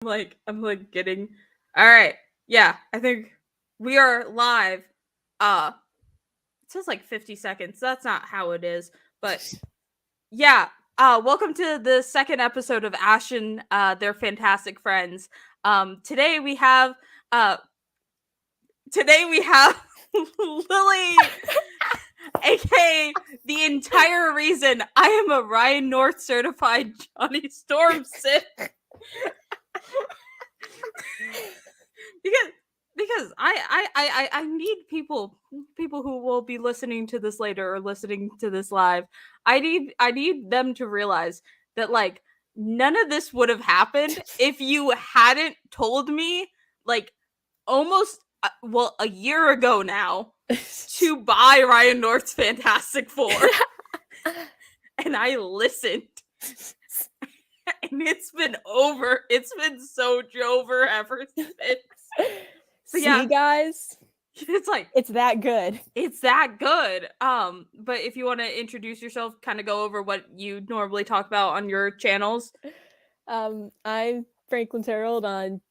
I'm like getting. All right. Yeah, I think we are live. It says like 50 seconds. That's not how it is, but yeah. Welcome to the second episode of Ash and their fantastic friends. Today we have uh Lily, aka the entire reason I am a Ryan North certified Johnny Storm Sith. because I need people who will be listening to this later or listening to this live. I need them to realize that like none of this would have happened if you hadn't told me like almost a year ago now to buy Ryan North's Fantastic Four. And I listened. And it's been so Jover ever since. So yeah, guys, it's that good. It's that good. But if you want to introduce yourself, kind of go over what you normally talk about on your channels. I'm Franklin Harold on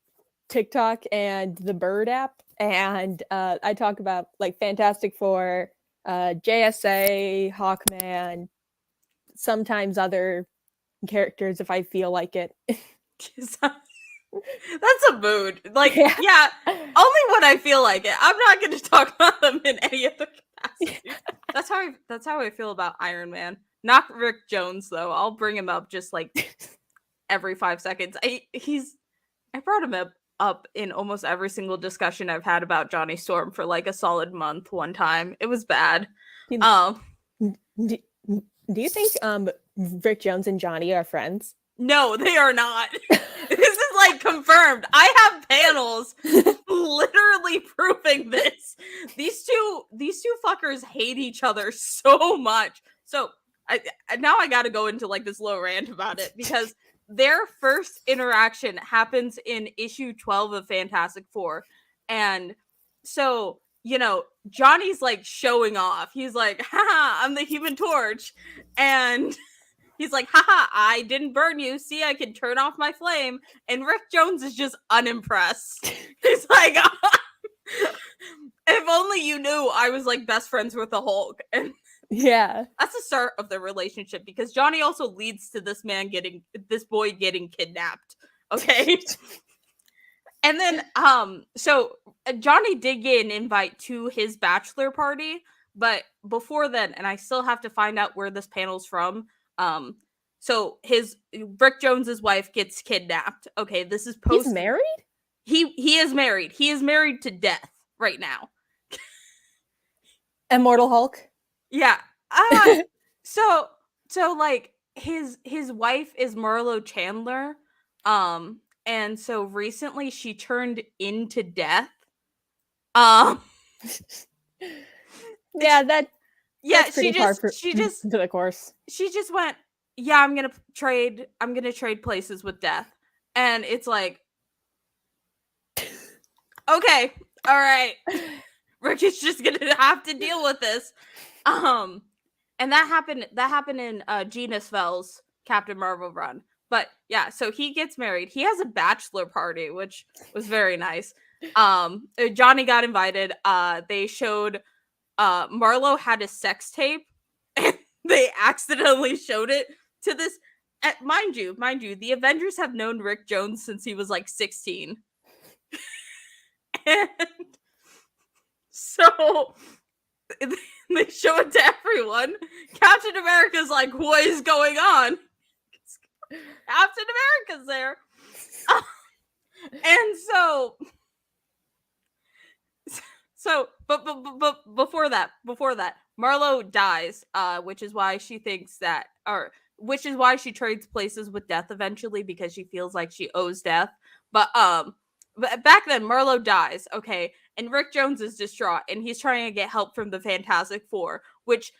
TikTok and the Bird app, and I talk about like Fantastic Four, JSA, Hawkman, sometimes other characters if I feel like it. That's a mood. Like, yeah, only when I feel like it. I'm not going to talk about them in any other capacity. That's how I feel about Iron Man. Not Rick Jones though. I'll bring him up just like every 5 seconds. I brought him up in almost every single discussion I've had about Johnny Storm for like a solid month one time. It was bad. Do you think Rick Jones and Johnny are friends? No, they are not. This is like confirmed. I have panels literally proving this. These two fuckers hate each other so much. So now I gotta go into like this little rant about it because their first interaction happens in issue 12 of Fantastic Four. And so, you know, Johnny's like showing off. He's like, haha, I'm the Human Torch. And he's like, haha, I didn't burn you. See, I can turn off my flame. And Rick Jones is just unimpressed. He's like, if only you knew I was like best friends with the Hulk. And yeah, that's the start of the relationship because Johnny also leads to this boy getting kidnapped. Okay. And then, so Johnny did get an invite to his bachelor party, but before then, and I still have to find out where this panel's from. So his Rick Jones's wife gets kidnapped. Okay, this is post. He's married? He is married. He is married to death right now. Immortal Hulk? Yeah. So like his wife is Marlo Chandler. And so recently she turned into death. Yeah, that's she just to the course. She just went, yeah, I'm gonna trade places with death. And it's like, okay, all right. Rick is just gonna have to deal with this. And that happened in Gina Svell's Captain Marvel run. But yeah, so he gets married. He has a bachelor party, which was very nice. Johnny got invited. They showed Marlo had a sex tape and they accidentally showed it to this. Mind you, the Avengers have known Rick Jones since he was like 16. And so they show it to everyone. Captain America's like, what is going on? Captain America's there. And but before that, Marlo dies, which is why she trades places with Death eventually because she feels like she owes Death. But back then, Marlo dies, okay, and Rick Jones is distraught, and he's trying to get help from the Fantastic Four, which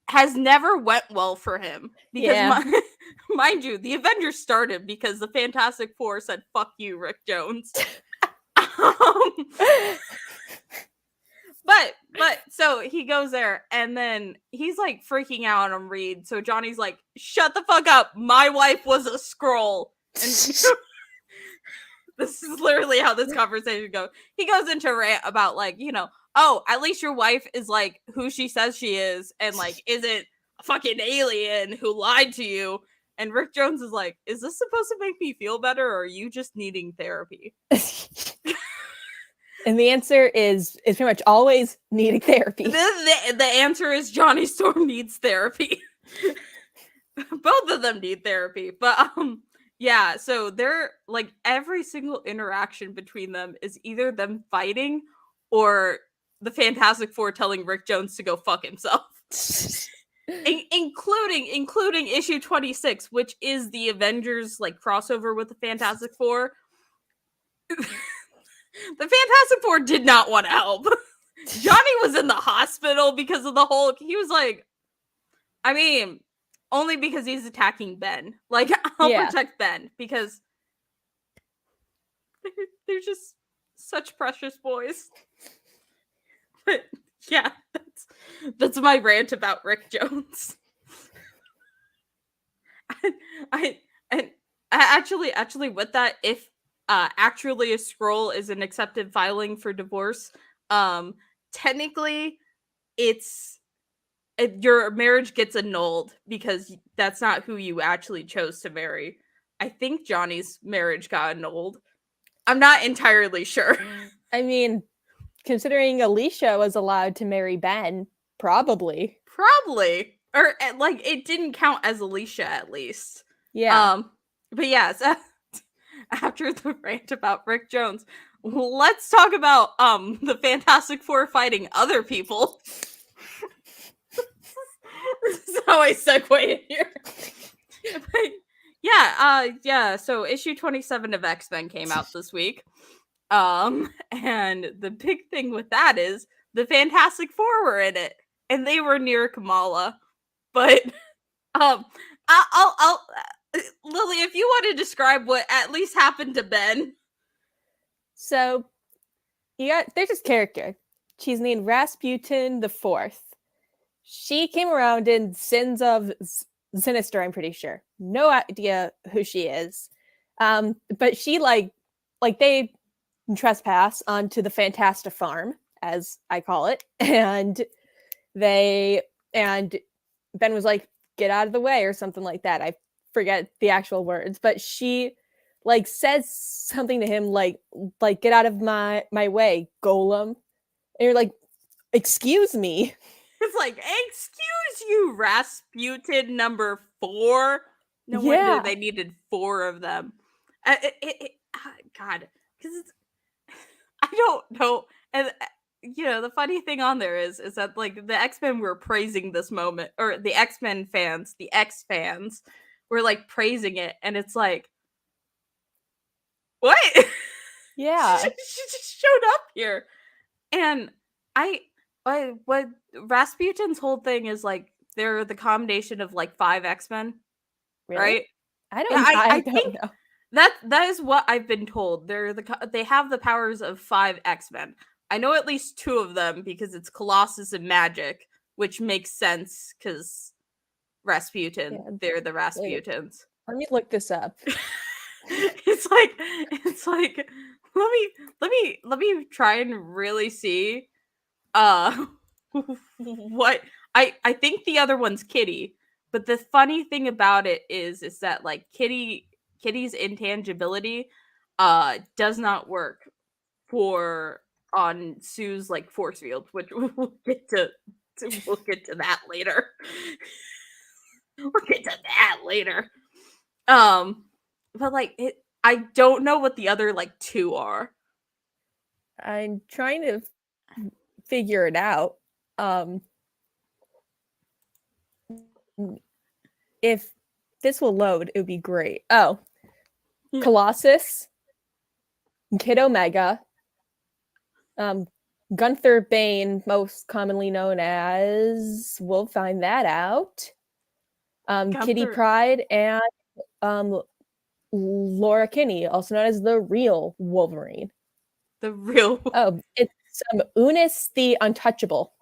has never went well for him because, mind you, the Avengers started because the Fantastic Four said, "Fuck you, Rick Jones." But so he goes there and then he's like freaking out on Reed. So Johnny's like, shut the fuck up. My wife was a Skrull. And This is literally how this conversation goes. He goes into a rant about like, oh, at least your wife is like who she says she is and like isn't a fucking alien who lied to you. And Rick Jones is like, is this supposed to make me feel better or are you just needing therapy? And the answer is pretty much always needing therapy. The answer is Johnny Storm needs therapy. Both of them need therapy. But yeah, so they're like every single interaction between them is either them fighting or the Fantastic Four telling Rick Jones to go fuck himself. including issue 26, which is the Avengers like crossover with the Fantastic Four. The Fantastic Four did not want to help. Johnny was in the hospital because of the Hulk. He was like, I mean, only because he's attacking Ben. Like, I'll protect Ben because they're just such precious boys. But yeah, that's my rant about Rick Jones. I actually with that, if actually a Skrull is an accepted filing for divorce, technically your marriage gets annulled because that's not who you actually chose to marry. I think Johnny's marriage got annulled. I'm not entirely sure. I mean, considering Alicia was allowed to marry Ben, probably. Or like it didn't count as Alicia at least. Yeah. But yeah, so after the rant about Rick Jones, let's talk about the Fantastic Four fighting other people. This is how I segue in here. But, yeah, so issue 27 of X-Men came out this week. And the big thing with that is the Fantastic Four were in it, and they were near Kamala. But I'll Lily, if you want to describe what at least happened to Ben. So there's this character. She's named Rasputin the Fourth. She came around in Sins of Sinister, I'm pretty sure. No idea who she is. But she like they trespass onto the Fantasta farm, as I call it, and Ben was like, get out of the way or something like that. I forget the actual words, but she like says something to him like get out of my way, Golem. And you're like, excuse me. It's like, excuse you, Rasputin number 4. No wonder they needed 4 of them. God, because I don't know. And the funny thing on there is that like the X-Men were praising this moment, or the X-Men fans, the X fans were like praising it, and it's like, what? Yeah, she just showed up here, and what Rasputin's whole thing is like they're the combination of like 5 X-Men, really? right? I don't know. That is what I've been told. They have the powers of 5 X-Men. I know at least 2 of them because it's Colossus and Magic, which makes sense because Rasputin. They're the Rasputins. Let me look this up. It's like let me try and really see what I think the other one's Kitty, but the funny thing about it is that like Kitty's intangibility does not work on Sue's like force field, which we'll get to that later. We'll get to that later. But like I don't know what the other like 2 are. I'm trying to figure it out. If this will load, it would be great. Oh, yeah. Colossus, Kid Omega, Gunther Bane, most commonly known as, we'll find that out. Kitty Pryde, and Laura Kinney, also known as the real Wolverine. The real. Oh, it's Unis the Untouchable.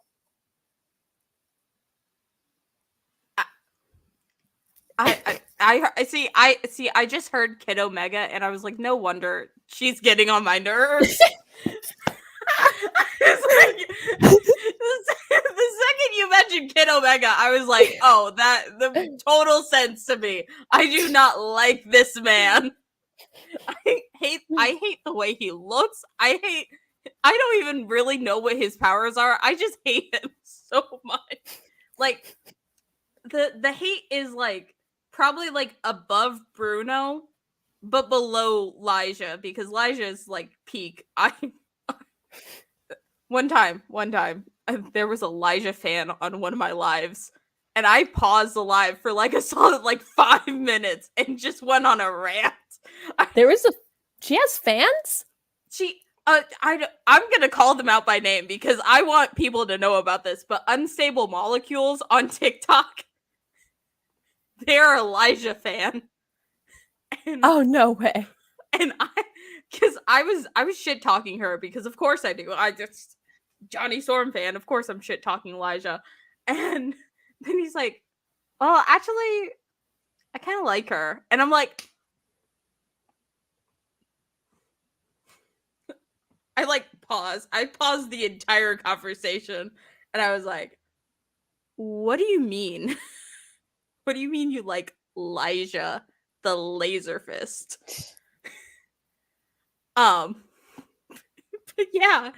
I just heard Kid Omega and I was like, no wonder she's getting on my nerves. It's like the second you mentioned Kid Omega, I was like, oh, that the total sense to me. I do not like this man. I hate the way he looks. I don't even really know what his powers are. I just hate him so much. Like the hate is like probably like above Bruno, but below Lyja, because Lyja is like peak. One time, there was a Lyja fan on one of my lives, and I paused the live for like a solid like 5 minutes and just went on a rant. She has fans? I'm gonna call them out by name because I want people to know about this, but Unstable Molecules on TikTok, they're a Lyja fan. And, oh, no way. And I was shit talking her because of course I do. I just Johnny Storm fan, of course I'm shit talking Lyja. And then he's like, "Oh, actually, I kind of like her." And I'm like, I paused the entire conversation, and I was like, "What do you mean? What do you mean you like Lyja, the Laser Fist?" But yeah.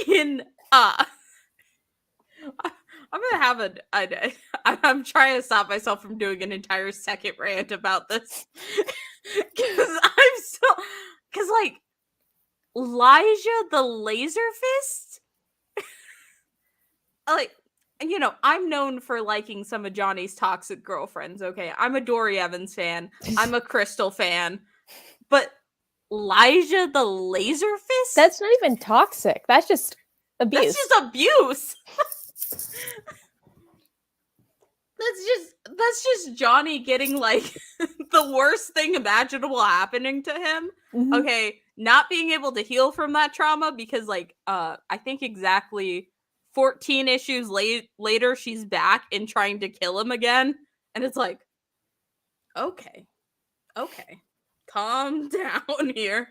In I'm gonna have I'm trying to stop myself from doing an entire second rant about this because like Lyja the Laser Fist, like, you know, I'm known for liking some of Johnny's toxic girlfriends. Okay, I'm a Dory Evans fan. I'm a Crystal fan, but Lyja the Laser Fist? That's not even toxic. That's just abuse. That's just abuse. That's just Johnny getting like the worst thing imaginable happening to him. Mm-hmm. Okay, not being able to heal from that trauma because like I think exactly 14 issues later she's back and trying to kill him again, and it's like, okay, calm down here.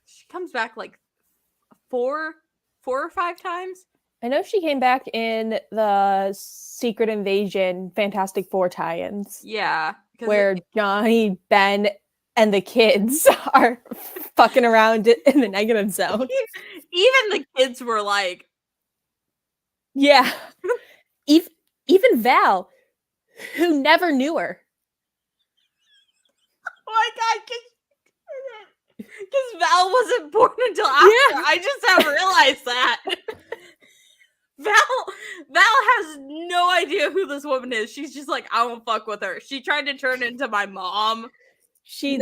She comes back like four or 5 times. I know she came back in the Secret Invasion Fantastic Four tie-ins. Yeah. Where Johnny, Ben, and the kids are fucking around in the negative zone. Even the kids were like... Yeah. Even Val, who never knew her. Oh my god, because Val wasn't born until after. Yeah. I just have realized that. Val has no idea who this woman is. She's just like, I won't fuck with her. She tried to turn into my mom. She's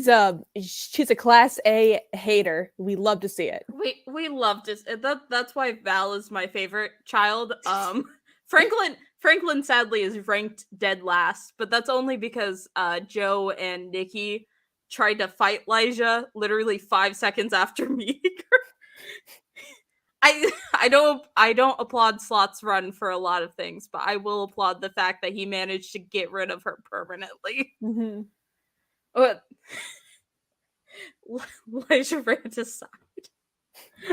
a class A hater. We love to see it. We love to. That's why Val is my favorite child. Franklin sadly is ranked dead last, but that's only because Joe and Nikki tried to fight Lyja literally 5 seconds after meeting her. I don't applaud Slot's run for a lot of things, but I will applaud the fact that he managed to get rid of her permanently. Mm-hmm. But Lyja rant aside,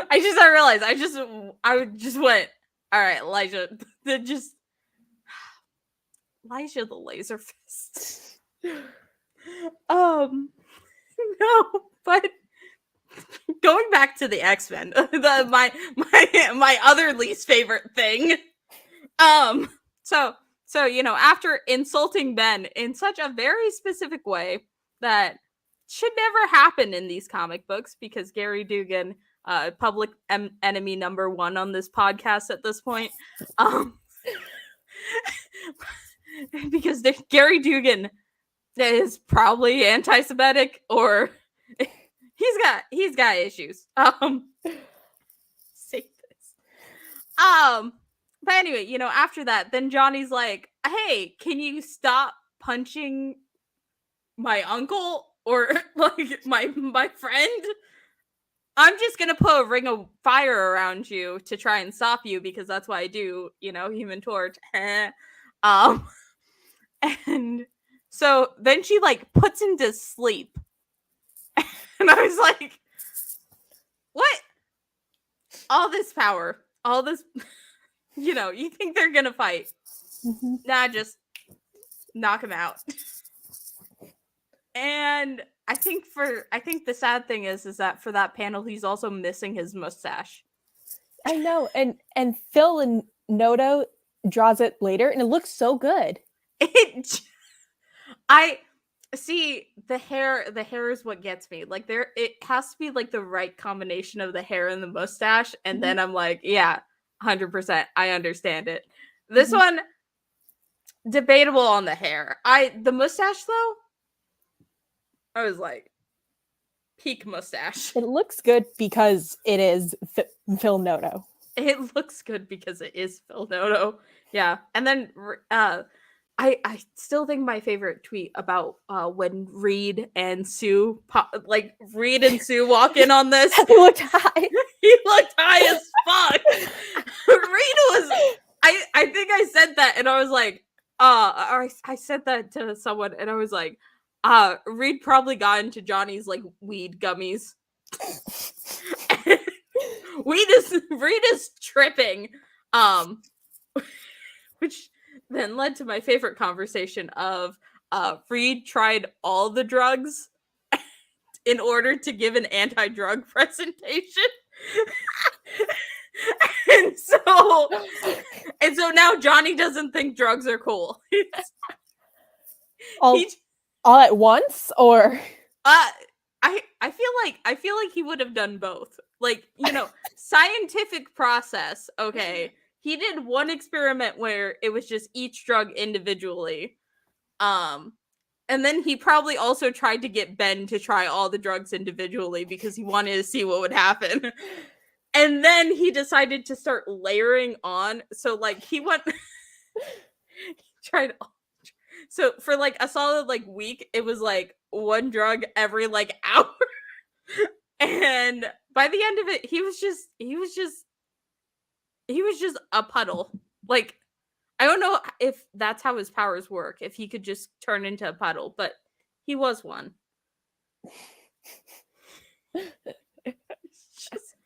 I realized I just went, all right, Lyja the Laser Fist. No, but going back to the X-Men, my other least favorite thing. So you know, after insulting Ben in such a very specific way that should never happen in these comic books, because Gary Dugan, public enemy number 1 on this podcast at this point, because Gary Dugan is probably anti-Semitic, or he's got issues. Say this. But anyway, you know, after that, then Johnny's like, "Hey, can you stop punching my uncle or like my friend? I'm just gonna put a ring of fire around you to try and stop you because that's what I do, you know, Human Torch." And so then she like puts him to sleep. And I was like, what? All this power, all this, you think they're gonna fight. Mhm. Nah, just knock him out. And I think the sad thing is that for that panel, he's also missing his mustache. I know, and Phil and Noto draws it later, and it looks so good. I see the hair. The hair is what gets me. Like it has to be like the right combination of the hair and the mustache, and then I'm like, yeah, 100%. I understand it. This one, debatable on the hair. The mustache though, I was like, peak mustache. It looks good because it is Phil Noto. It looks good because it is Phil Noto. Yeah, and then I still think my favorite tweet about when Reed and Sue Reed and Sue walk in on this. He looked high. He looked high as fuck. Reed was. I think I said that, and I was like, I said that to someone, and I was like, Reed probably got into Johnny's like weed gummies. Reed is tripping, which then led to my favorite conversation of Reed tried all the drugs in order to give an anti-drug presentation. and so now Johnny doesn't think drugs are cool. all at once, or I feel like he would have done both. Like, scientific process, okay. He did one experiment where it was just each drug individually. And then he probably also tried to get Ben to try all the drugs individually because he wanted to see what would happen. And then he decided to start layering on. So like he went he tried all. So for like a solid like week, it was like one drug every like hour. And by the end of it, he was just a puddle. Like, I don't know if that's how his powers work, if he could just turn into a puddle, but he was one.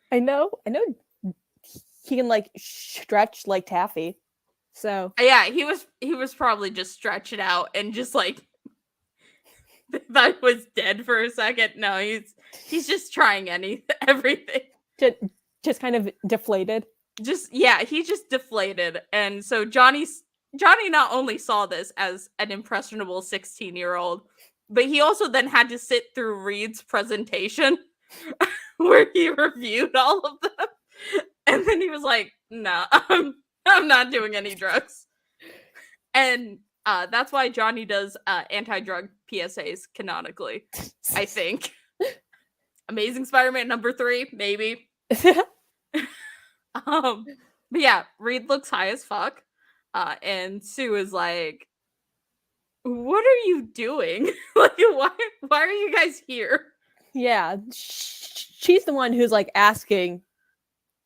I know he can like stretch like taffy. So yeah, he was probably just stretching out and just like thought he was dead for a second. No, he's just trying everything. Just kind of deflated. He just deflated. And so Johnny not only saw this as an impressionable 16-year-old, but he also then had to sit through Reed's presentation where he reviewed all of them. And then he was like, no, I'm not doing any drugs. And that's why Johnny does anti-drug PSAs canonically, I think. Amazing Spider-Man number 3, maybe. But yeah, Reed looks high as fuck. And Sue is like, what are you doing? Like, why are you guys here? Yeah, she's the one who's like asking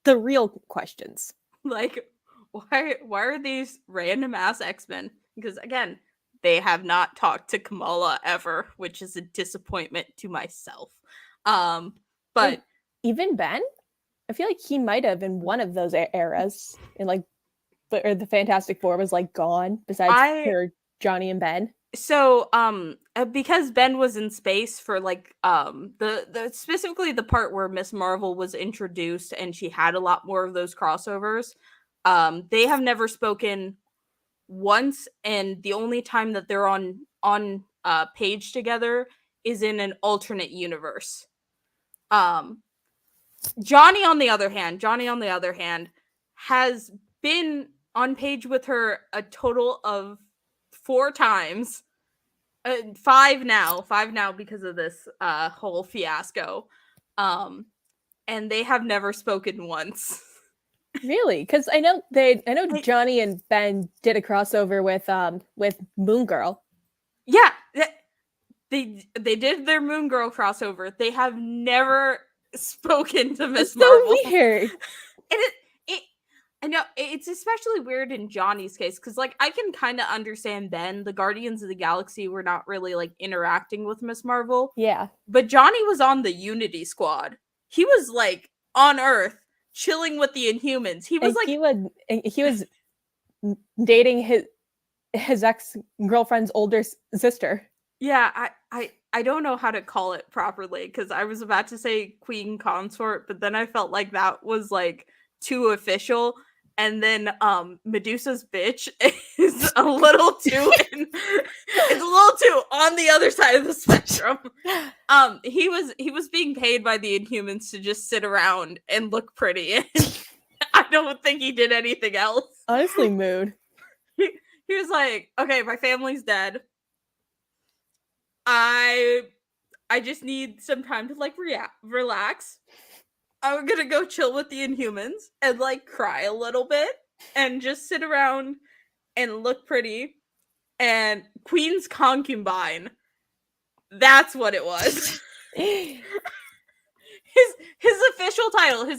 the real questions. Like, why are these random ass X-Men? Because again, they have not talked to Kamala ever, which is a disappointment to myself. But and even Ben, I feel like he might have in one of those eras, in like, or the Fantastic Four was like gone. Besides for Johnny and Ben. So, because Ben was in space for like the specifically the part where Miss Marvel was introduced and she had a lot more of those crossovers. They have never spoken once, and the only time that they're on page together is in an alternate universe. Johnny on the other hand has been on page with her a total of 4 times. 5 now because of this whole fiasco. And they have never spoken once. Really? Because I know Johnny and Ben did a crossover with Moon Girl. Yeah, they did their Moon Girl crossover. They have never spoken to Miss Marvel. So weird. I know it's especially weird in Johnny's case because, like, I can kind of understand Ben. The Guardians of the Galaxy were not really like interacting with Miss Marvel, Yeah. but Johnny was on the Unity Squad. He was like on Earth, chilling with the Inhumans. He was And like, he was dating his ex-girlfriend's older sister. yeah, I don't know how to call it properly because I was about to say queen consort, but then I felt like that was like too official. And then Medusa's bitch is a little too it's a little too on the other side of the spectrum. He was being paid by the Inhumans to just sit around and look pretty. I don't think he did anything else. Honestly, mood. He was like, okay, my family's dead. I just need some time to like relax. I'm gonna go chill with the Inhumans and like cry a little bit and just sit around and look pretty. And Queen's concubine. That's what it was. his his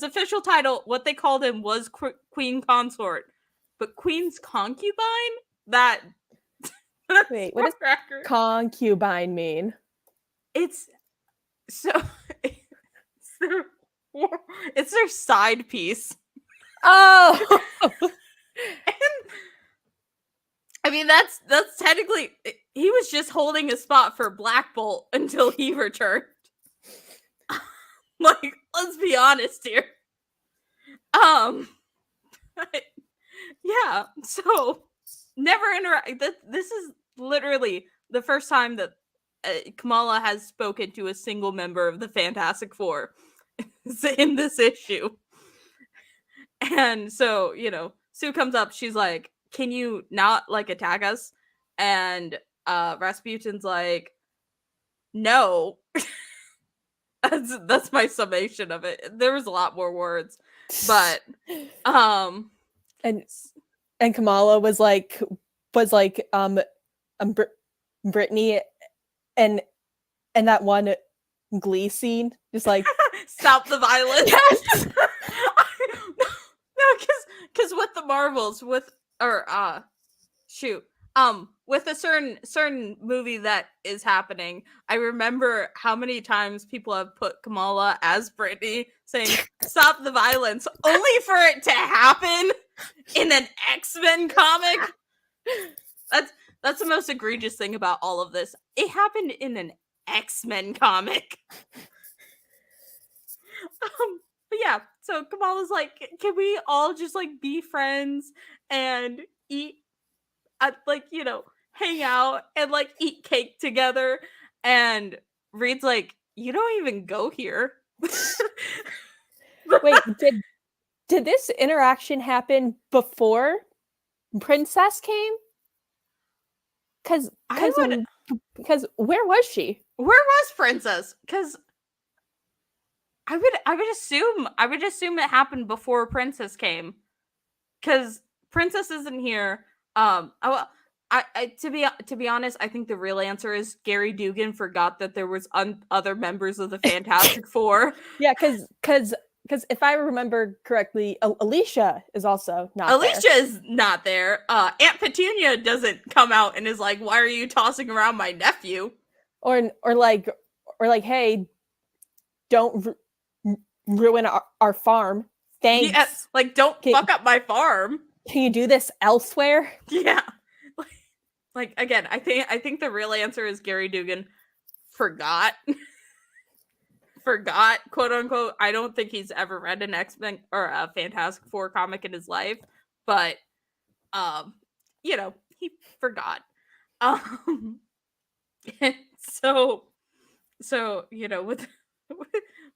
official title, what they called him was Queen Consort. But Queen's concubine? Wait, what does concubine mean? It's so it's their side piece. Oh, And I mean that's technically he was just holding a spot for Black Bolt until he returned. Like, let's be honest here. Yeah, so never interact. This is literally the first time that Kamala has spoken to a single member of the Fantastic Four in this issue. And so, Sue comes up, she's like, "Can you not like attack us?" And Rasputin's like, "No." That's my summation of it. There was a lot more words, but and Kamala was like Brittany and that one Glee scene, just like stop the violence. Yes! No, because with the Marvels, with a certain movie that is happening, I remember how many times people have put Kamala as Brittany, saying "stop the violence," only for it to happen in an X-Men comic. That's the most egregious thing about all of this. It happened in an X-Men comic. But yeah, so Kamala's like, "Can we all just like be friends and eat like, hang out and like eat cake together?" And Reed's like, "You don't even go here." Wait, did this interaction happen before Princess came? Because where was she? Where was Princess? Because I would assume it happened before Princess came. Because Princess isn't here. To be honest, I think the real answer is Gary Dugan forgot that there was other members of the Fantastic Four. Yeah, because if I remember correctly, Alicia is also not Alicia there. is not there. Aunt Petunia doesn't come out and is like, "Why are you tossing around my nephew?" Or like, hey, don't ruin our farm. Thanks. Yeah, like, don't fuck up my farm. Can you do this elsewhere? Yeah. Like again, I think the real answer is Gary Dugan forgot. Forgot, quote unquote. I don't think he's ever read an X-Men or a Fantastic Four comic in his life, but he forgot. So with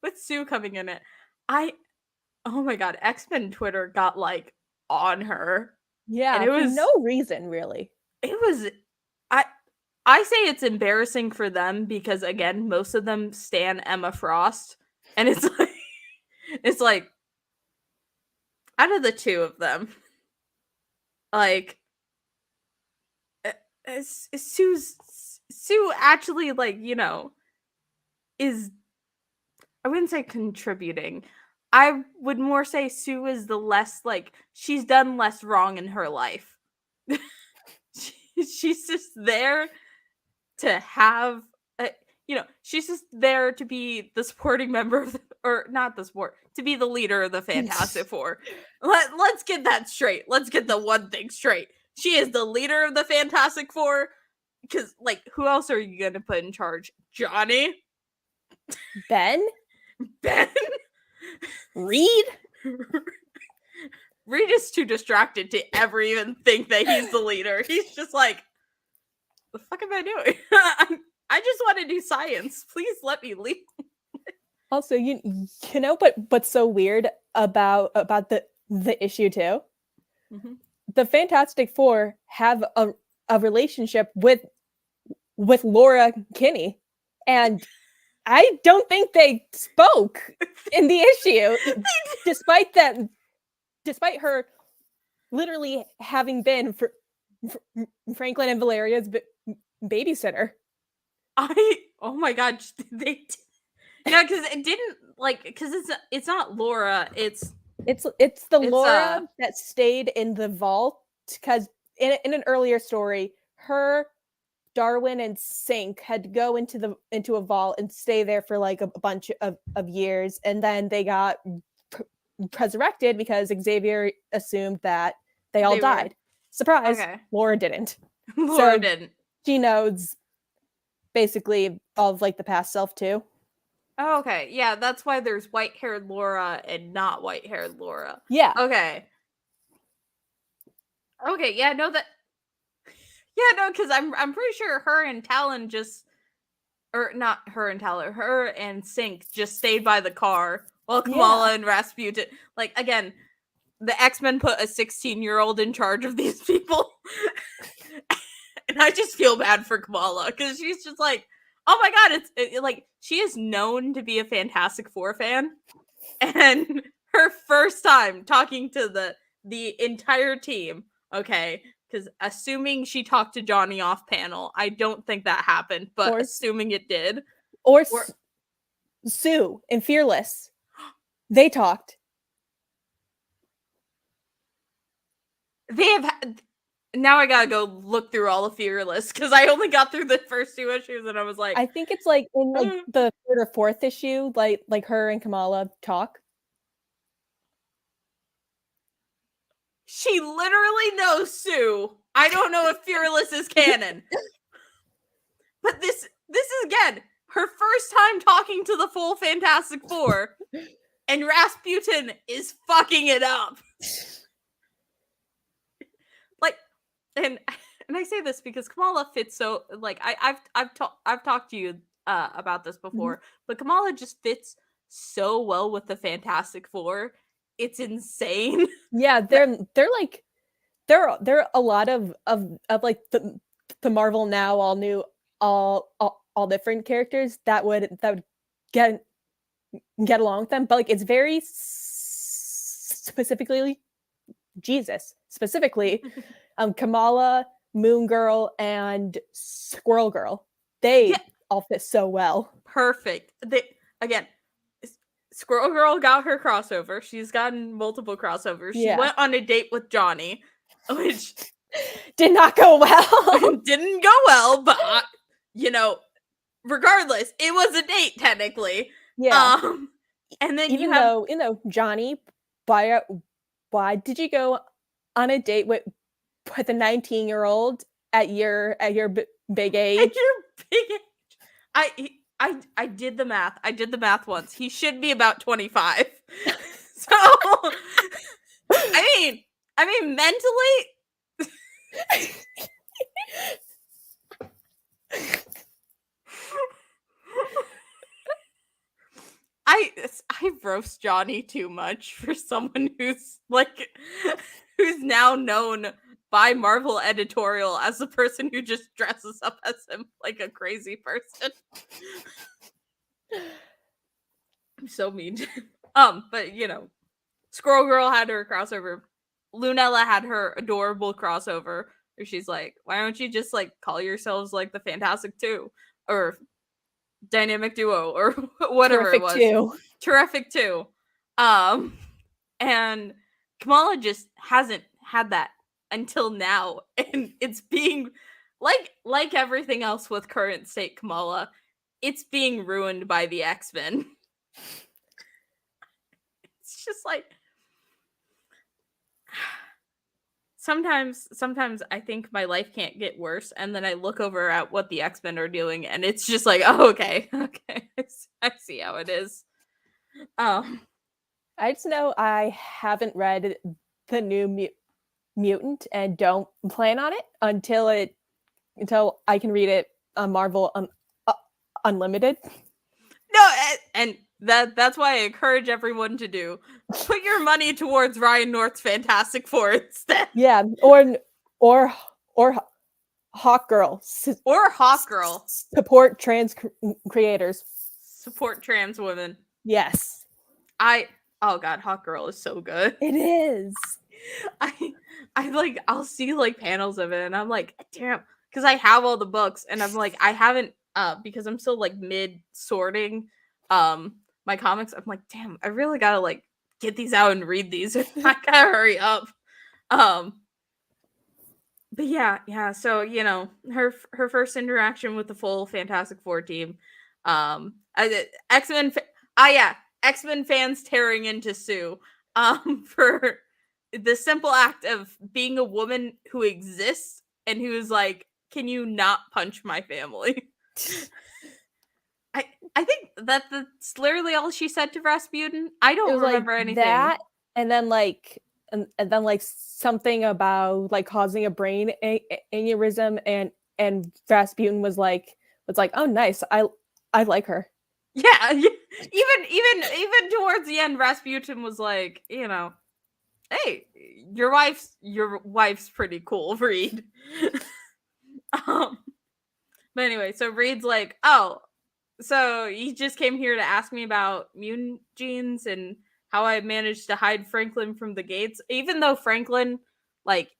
with Sue coming in it, oh my god, X-Men Twitter got like on her. Yeah, and it was for no reason really. It was I say it's embarrassing for them because again, most of them stan Emma Frost, and it's like out of the two of them, like Sue actually like is, I wouldn't say contributing, I would more say Sue is the less, like, she's done less wrong in her life. She's just there to have, she's just there to be the supporting member of or not the sport, to be the leader of the Fantastic Four. Let's get that straight. Let's get the one thing straight. She is the leader of the Fantastic Four. Because, like, who else are you gonna put in charge? Johnny? Ben? Ben? Reed? Reed is too distracted to ever even think that he's the leader. He's just like, the fuck am I doing? I just want to do science. Please let me leave. Also, you know, what's so weird about the issue too? Mm-hmm. The Fantastic Four have a relationship with Laura Kinney, and I don't think they spoke in the issue, despite her literally having been for Franklin and Valeria's babysitter. Oh my god, yeah, because it didn't, like, because it's not Laura, it's Laura that stayed in the vault, because in an earlier story, her, Darwin, and Sync had to go into a vault and stay there for like a bunch of years, and then they got resurrected because Xavier assumed that they all died. Surprise! Okay. Laura didn't. Laura didn't. She knows basically all of like the past self too. Oh, okay. Yeah, that's why there's white-haired Laura and not white-haired Laura. Yeah. Okay. Okay, yeah, no, that... Yeah, no, because I'm pretty sure her and Talon just... Or not her and Talon, her and Sync just stayed by the car while Kamala and Rasputin... Like, again, the X-Men put a 16-year-old in charge of these people. And I just feel bad for Kamala, because she's just like... Oh my god, it's like, she is known to be a Fantastic Four fan, and her first time talking to the entire team, okay, because assuming she talked to Johnny off panel, I don't think that happened, but assuming it did. Or Sue and Fearless, they talked. They have... Now I gotta go look through all of Fearless, because I only got through the first 2 issues, and I was like... I think it's like in like the 3rd or 4th issue, like her and Kamala talk. She literally knows Sue. I don't know if Fearless is canon. But this is, again, her first time talking to the full Fantastic Four, and Rasputin is fucking it up. Like... And I say this because Kamala fits so, like, I've talked to you about this before, but Kamala just fits so well with the Fantastic Four. It's insane. Yeah, they're like there are a lot of like the Marvel Now all new all different characters that would get along with them, but like it's very specifically Kamala, Moon Girl, and Squirrel Girl. They all fit so well. Perfect. Again, Squirrel Girl got her crossover. She's gotten multiple crossovers. She went on a date with Johnny, which did not go well. Didn't go well, but regardless, it was a date technically. Yeah. And then even though Johnny, why did you go on a date with a 19-year-old at your big age? At your big age. I did the math. I did the math once. He should be about 25. So I mean mentally I roast Johnny too much for someone who's now known by Marvel editorial as the person who just dresses up as him like a crazy person. I'm so mean. But Squirrel Girl had her crossover. Lunella had her adorable crossover where she's like, why don't you just like call yourselves like the Fantastic Two or Dynamic Duo or whatever Terrific it was. Two. Terrific Two. And Kamala just hasn't had that until now, and it's being like everything else with current state Kamala, it's being ruined by the X-Men. It's just like sometimes I think my life can't get worse, and then I look over at what the X-Men are doing, and it's just like, oh, okay, I see how it is. I just know I haven't read the new Mutant and don't plan on it until I can read it on Marvel Unlimited. No, and that's why I encourage everyone to do. Put your money towards Ryan North's Fantastic Four instead. Yeah, or Hawkgirl. Or Hawkgirl. Support trans creators. Support trans women. Yes. Oh god, Hawkgirl is so good. It is. I'll see like panels of it and I'm like, damn, because I have all the books and I'm like, I haven't because I'm still like mid sorting my comics. I'm like, damn, I really gotta like get these out and read these. I gotta hurry up. But yeah. So her first interaction with the full Fantastic Four team, X-Men. X-Men fans tearing into Sue, for the simple act of being a woman who exists and who's like, can you not punch my family? I think that's literally all she said to Rasputin. I don't remember anything. That, and then like something about like causing a brain aneurysm, and Rasputin was like, oh nice, I like her. Yeah, even towards the end, Rasputin was like, hey, your wife's pretty cool, Reed. But anyway, so Reed's like, oh, so you just came here to ask me about mutant genes and how I managed to hide Franklin from the gates, even though Franklin, like,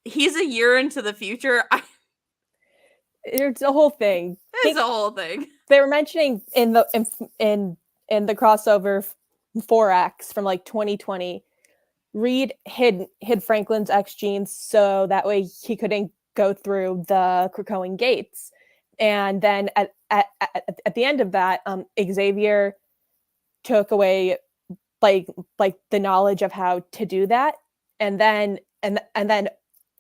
he's a year into the future. It's a whole thing. It's a whole thing. They were mentioning in the crossover 4X from like 2020, Reed hid Franklin's X genes so that way he couldn't go through the Krakoan gates. And then at the end of that, Xavier took away like the knowledge of how to do that, and then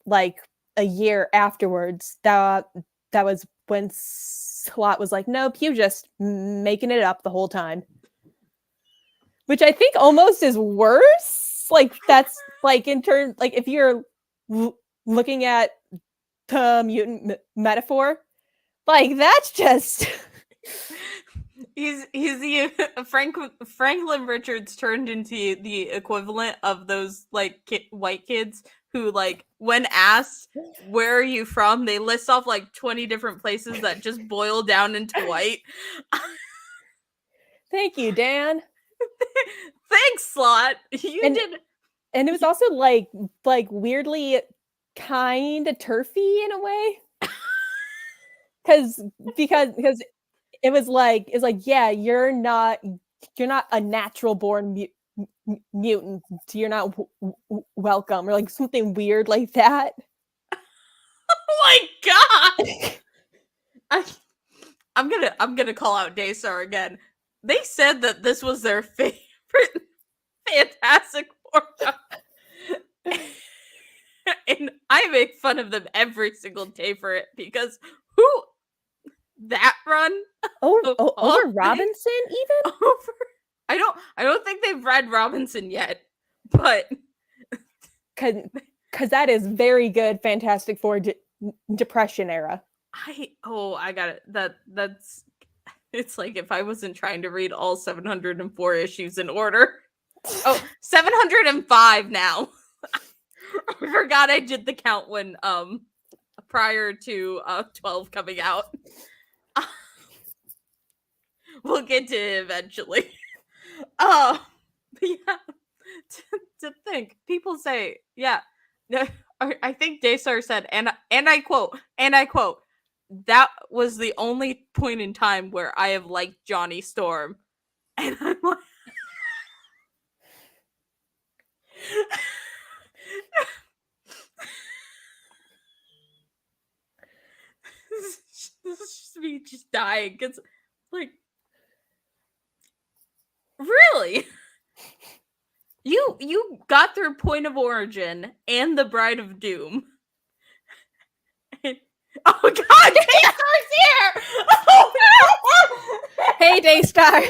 like a year afterwards, that was when Slott was like, nope, you just making it up the whole time. Which I think almost is worse. Like, that's like in turn, like if you're looking at the mutant metaphor, like that's just he's the Franklin Richards turned into the equivalent of those like white kids who, like, when asked where are you from, they list off like 20 different places that just boil down into white. Thank you, Dan. Thanks, Slott. You did. And it was also like weirdly kind of turfy in a way. Because it was like, yeah, you're not a natural born mutant, you're not welcome, or like something weird like that. Oh my god. I'm gonna call out Daystar again. They said that this was their favorite Fantastic Four. And I make fun of them every single day for it because that run over Robinson even? I don't think they've read Robinson yet, but because that is very good Fantastic Four Depression era. I got it. That's it's like if I wasn't trying to read all 704 issues in order. Oh, 705 now. I forgot I did the count when prior to 12 coming out. We'll get to it eventually. But yeah, to think, people say, yeah, I think Daystar said, and I quote, that was the only point in time where I have liked Johnny Storm. And I'm like, This is just me just dying. Cause, like, really? You got through Point of Origin and The Bride of Doom. And, oh God, Daystar's here! Oh no! Hey, Daystar.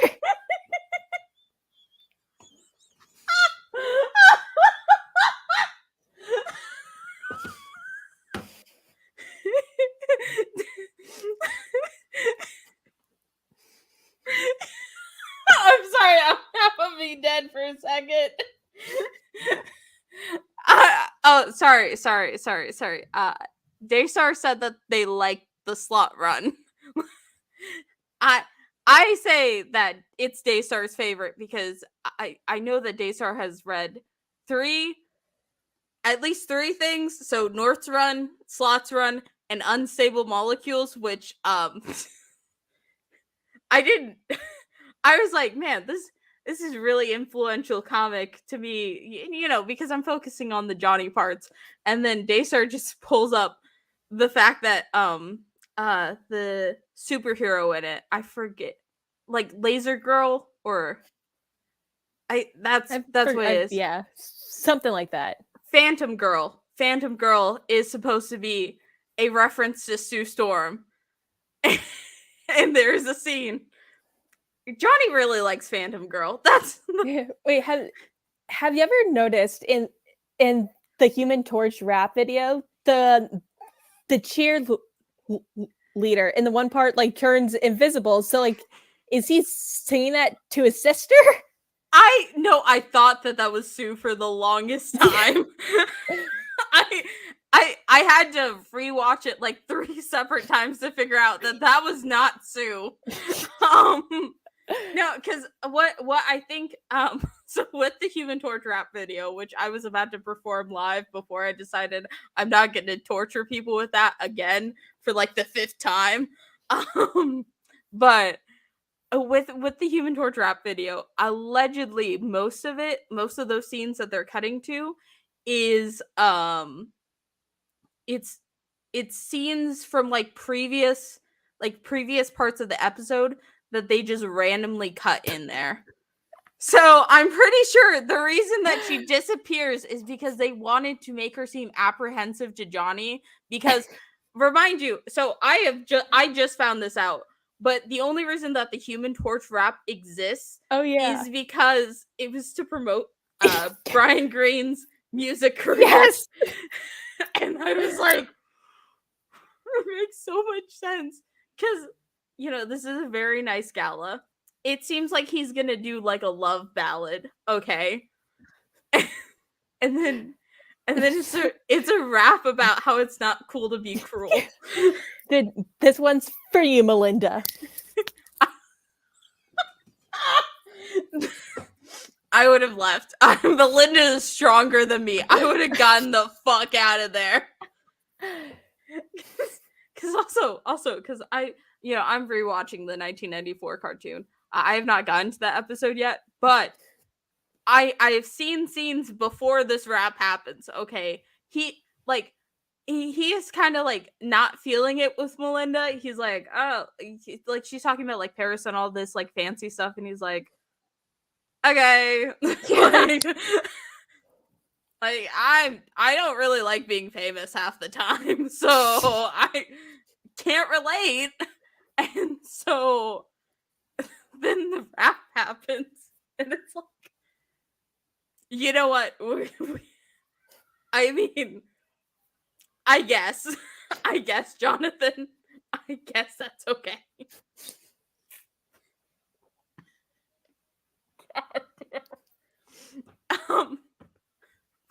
I'm sorry, I'm half of me dead for a second. Oh, sorry. Daystar said that they liked the slot run. I say that it's Daystar's favorite because I know that Daystar has read at least three things. So North's Run, Slot's Run, and Unstable Molecules, which I didn't. I was like, man, this is really influential comic to me, you know, because I'm focusing on the Johnny parts, and then Daystar just pulls up the fact that the superhero in it, I forget, like Laser Girl or that's what it is. Yeah, something like that. Phantom Girl. Phantom Girl is supposed to be a reference to Sue Storm. And there's a scene. Johnny really likes Phantom Girl. That's Wait, have you ever noticed in the Human Torch rap video, the leader in the one part like turns invisible? So like, is he singing that to his sister? I thought that was Sue for the longest time. I had to rewatch it like 3 separate times to figure out that was not Sue. No, because what I think so with the Human Torch rap video, which I was about to perform live before I decided I'm not going to torture people with that again for like the 5th time. But with the Human Torch rap video, allegedly most of those scenes that they're cutting to is it's scenes from like previous parts of the episode that they just randomly cut in there. So I'm pretty sure the reason that she disappears is because they wanted to make her seem apprehensive to Johnny. Because remind you, so I just found this out, but the only reason that the Human Torch rap exists, is because it was to promote Brian Greene's music career. Yes. And I was like, it makes so much sense because, you know, this is a very nice gala. It seems like he's gonna do like a love ballad, okay? and then it's a rap about how it's not cool to be cruel. This one's for you, Melinda. I would have left. Melinda is stronger than me. I would have gotten the fuck out of there. Because also, because I'm rewatching the 1994 cartoon. I have not gotten to that episode yet, but I have seen scenes before this rap happens. Okay, he is kind of like not feeling it with Melinda. He's like, oh, like she's talking about like Paris and all this like fancy stuff, and he's like, okay, like I don't really like being famous half the time, so I can't relate. And so then the rap happens, and it's like, you know what? I mean, I guess, Jonathan. I guess that's okay.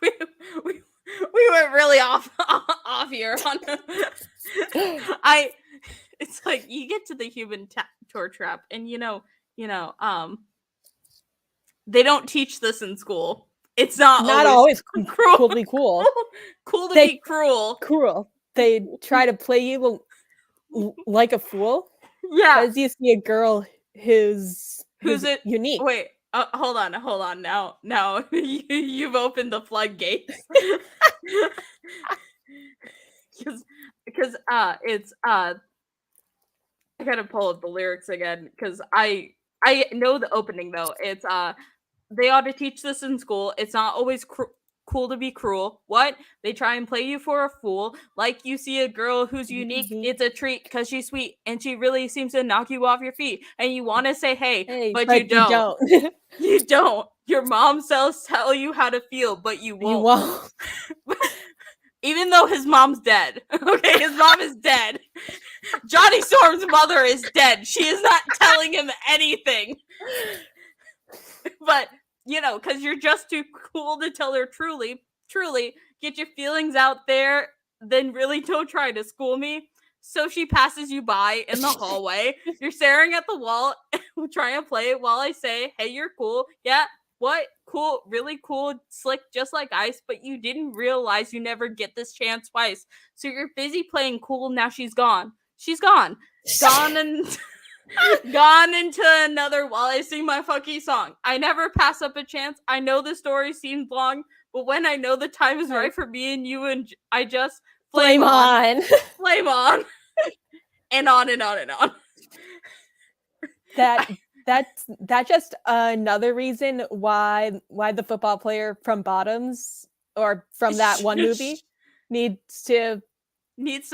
We went really off here on it's like you get to the Human Torch rap, and you know they don't teach this in school. It's not always cruel. Cool to be cool. Cool to be cruel. Cruel. They try to play you like a fool. Yeah. Because you see a girl who's it? unique. Wait, Hold on. Now you've opened the floodgates. Because it's I gotta pull up the lyrics again because I know the opening though. It's they ought to teach this in school. It's not always cool to be cruel. What? They try and play you for a fool. Like you see a girl who's unique. It's a treat because she's sweet and she really seems to knock you off your feet. And you want to say hey, but you don't. You don't. Your mom tell you how to feel, but you won't. You won't. Even though his mom's dead. Okay, his mom is dead. Johnny Storm's mother is dead. She is not telling him anything. But, you know, because you're just too cool to tell her truly, get your feelings out there, then really don't try to school me. So she passes you by in the hallway. You're staring at the wall, trying to play it while I say, hey, you're cool. Yeah, what? Cool, really cool, slick, just like ice, but you didn't realize you never get this chance twice. So you're busy playing cool, now she's gone. She's gone. Gone and gone into another while I sing my fucking song. I never pass up a chance. I know the story seems long, but when I know the time is right for me and you, and I just flame on. Flame on. And on and on and on. That's just another reason why the football player from Bottoms or from that one movie needs to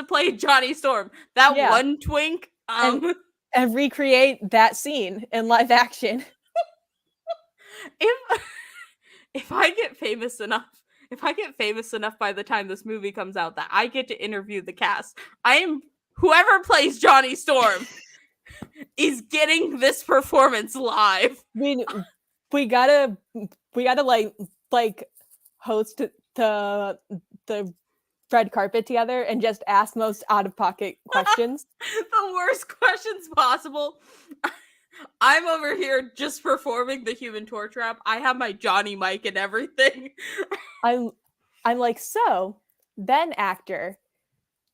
play Johnny Storm. That one twink. And recreate that scene in live action. If I get famous enough by the time this movie comes out that I get to interview the cast, whoever plays Johnny Storm is getting this performance live. We gotta like host the red carpet together and just ask most out of pocket questions. The worst questions possible. I'm over here just performing the Human Torch rap. I have my Johnny mic and everything. I'm like, so Ben actor,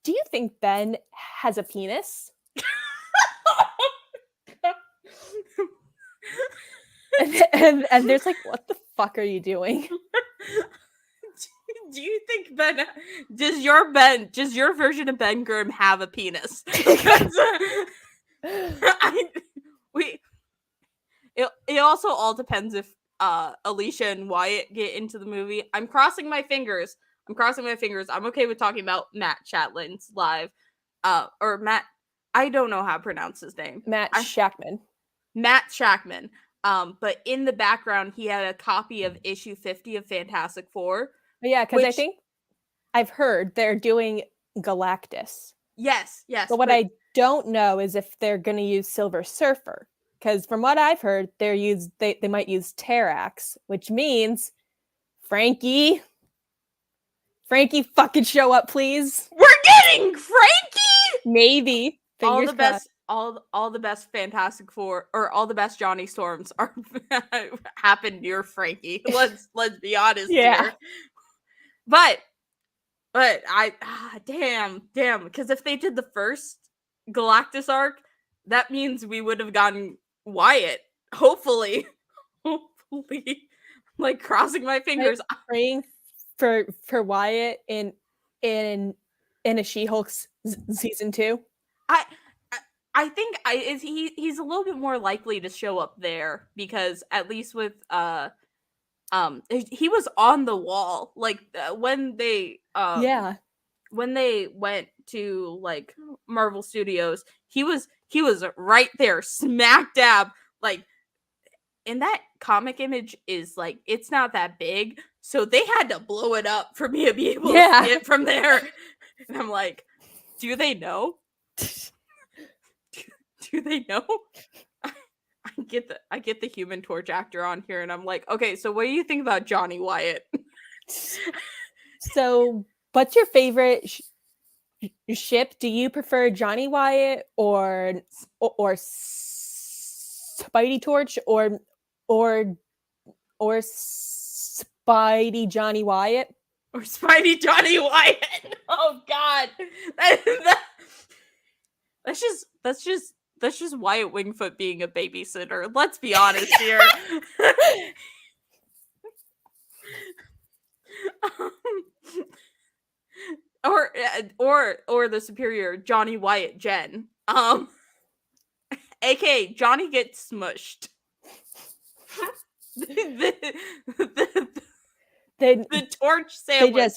do you think Ben has a penis? and there's like, what the fuck are you doing? Do you think does your version of Ben Grimm have a penis? It also all depends if Alicia and Wyatt get into the movie. I'm crossing my fingers. I'm okay with talking about Matt Chatlin's live. Or Matt, I don't know how to pronounce his name. Matt Shackman. But in the background, he had a copy of issue 50 of Fantastic Four. Yeah, because I think I've heard they're doing Galactus. Yes. But what I don't know is if they're going to use Silver Surfer. Because from what I've heard, they might use Terrax, which means Frankie, fucking show up, please. We're getting Frankie. Maybe all the best Fantastic Four or all the best Johnny Storms are happen near Frankie. Let's be honest here. But I damn because if they did the first Galactus arc, that means we would have gotten Wyatt. Hopefully, like crossing my fingers. I'm praying for Wyatt in a She-Hulk season 2. I think he's a little bit more likely to show up there because at least with he was on the wall like when they went to like Marvel Studios, he was right there smack dab, like, and that comic image is like it's not that big, so they had to blow it up for me to be able to see it from there. And I'm like, do they know? Do they know? I get the Human Torch actor on here, and I'm like, okay, so what do you think about Johnny Wyatt? So, what's your favorite ship? Do you prefer Johnny Wyatt or Spidey Torch or Spidey Johnny Wyatt? Or Spidey Johnny Wyatt? Oh God, that's Wyatt Wingfoot being a babysitter. Let's be honest here. Or the superior Johnny Wyatt Jen. AKA Johnny gets smushed. the torch sandwich.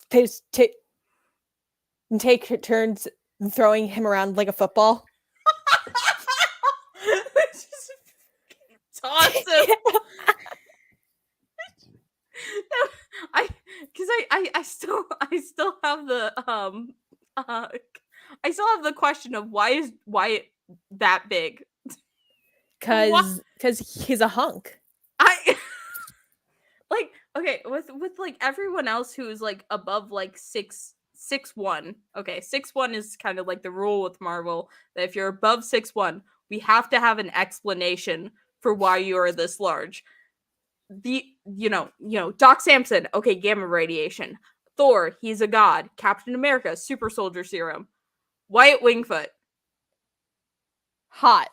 They just take turns throwing him around like a football. Just toss him. I still have the I still have the question of why is Wyatt that big? Cause he's a hunk. Like, okay, with like everyone else who is like above like 6'1". Okay, 6'1" is kind of like the rule with Marvel that if you're above 6'1", we have to have an explanation for why you are this large. You know, Doc Samson, okay, gamma radiation. Thor, he's a god. Captain America, super soldier serum. Wyatt Wingfoot, hot.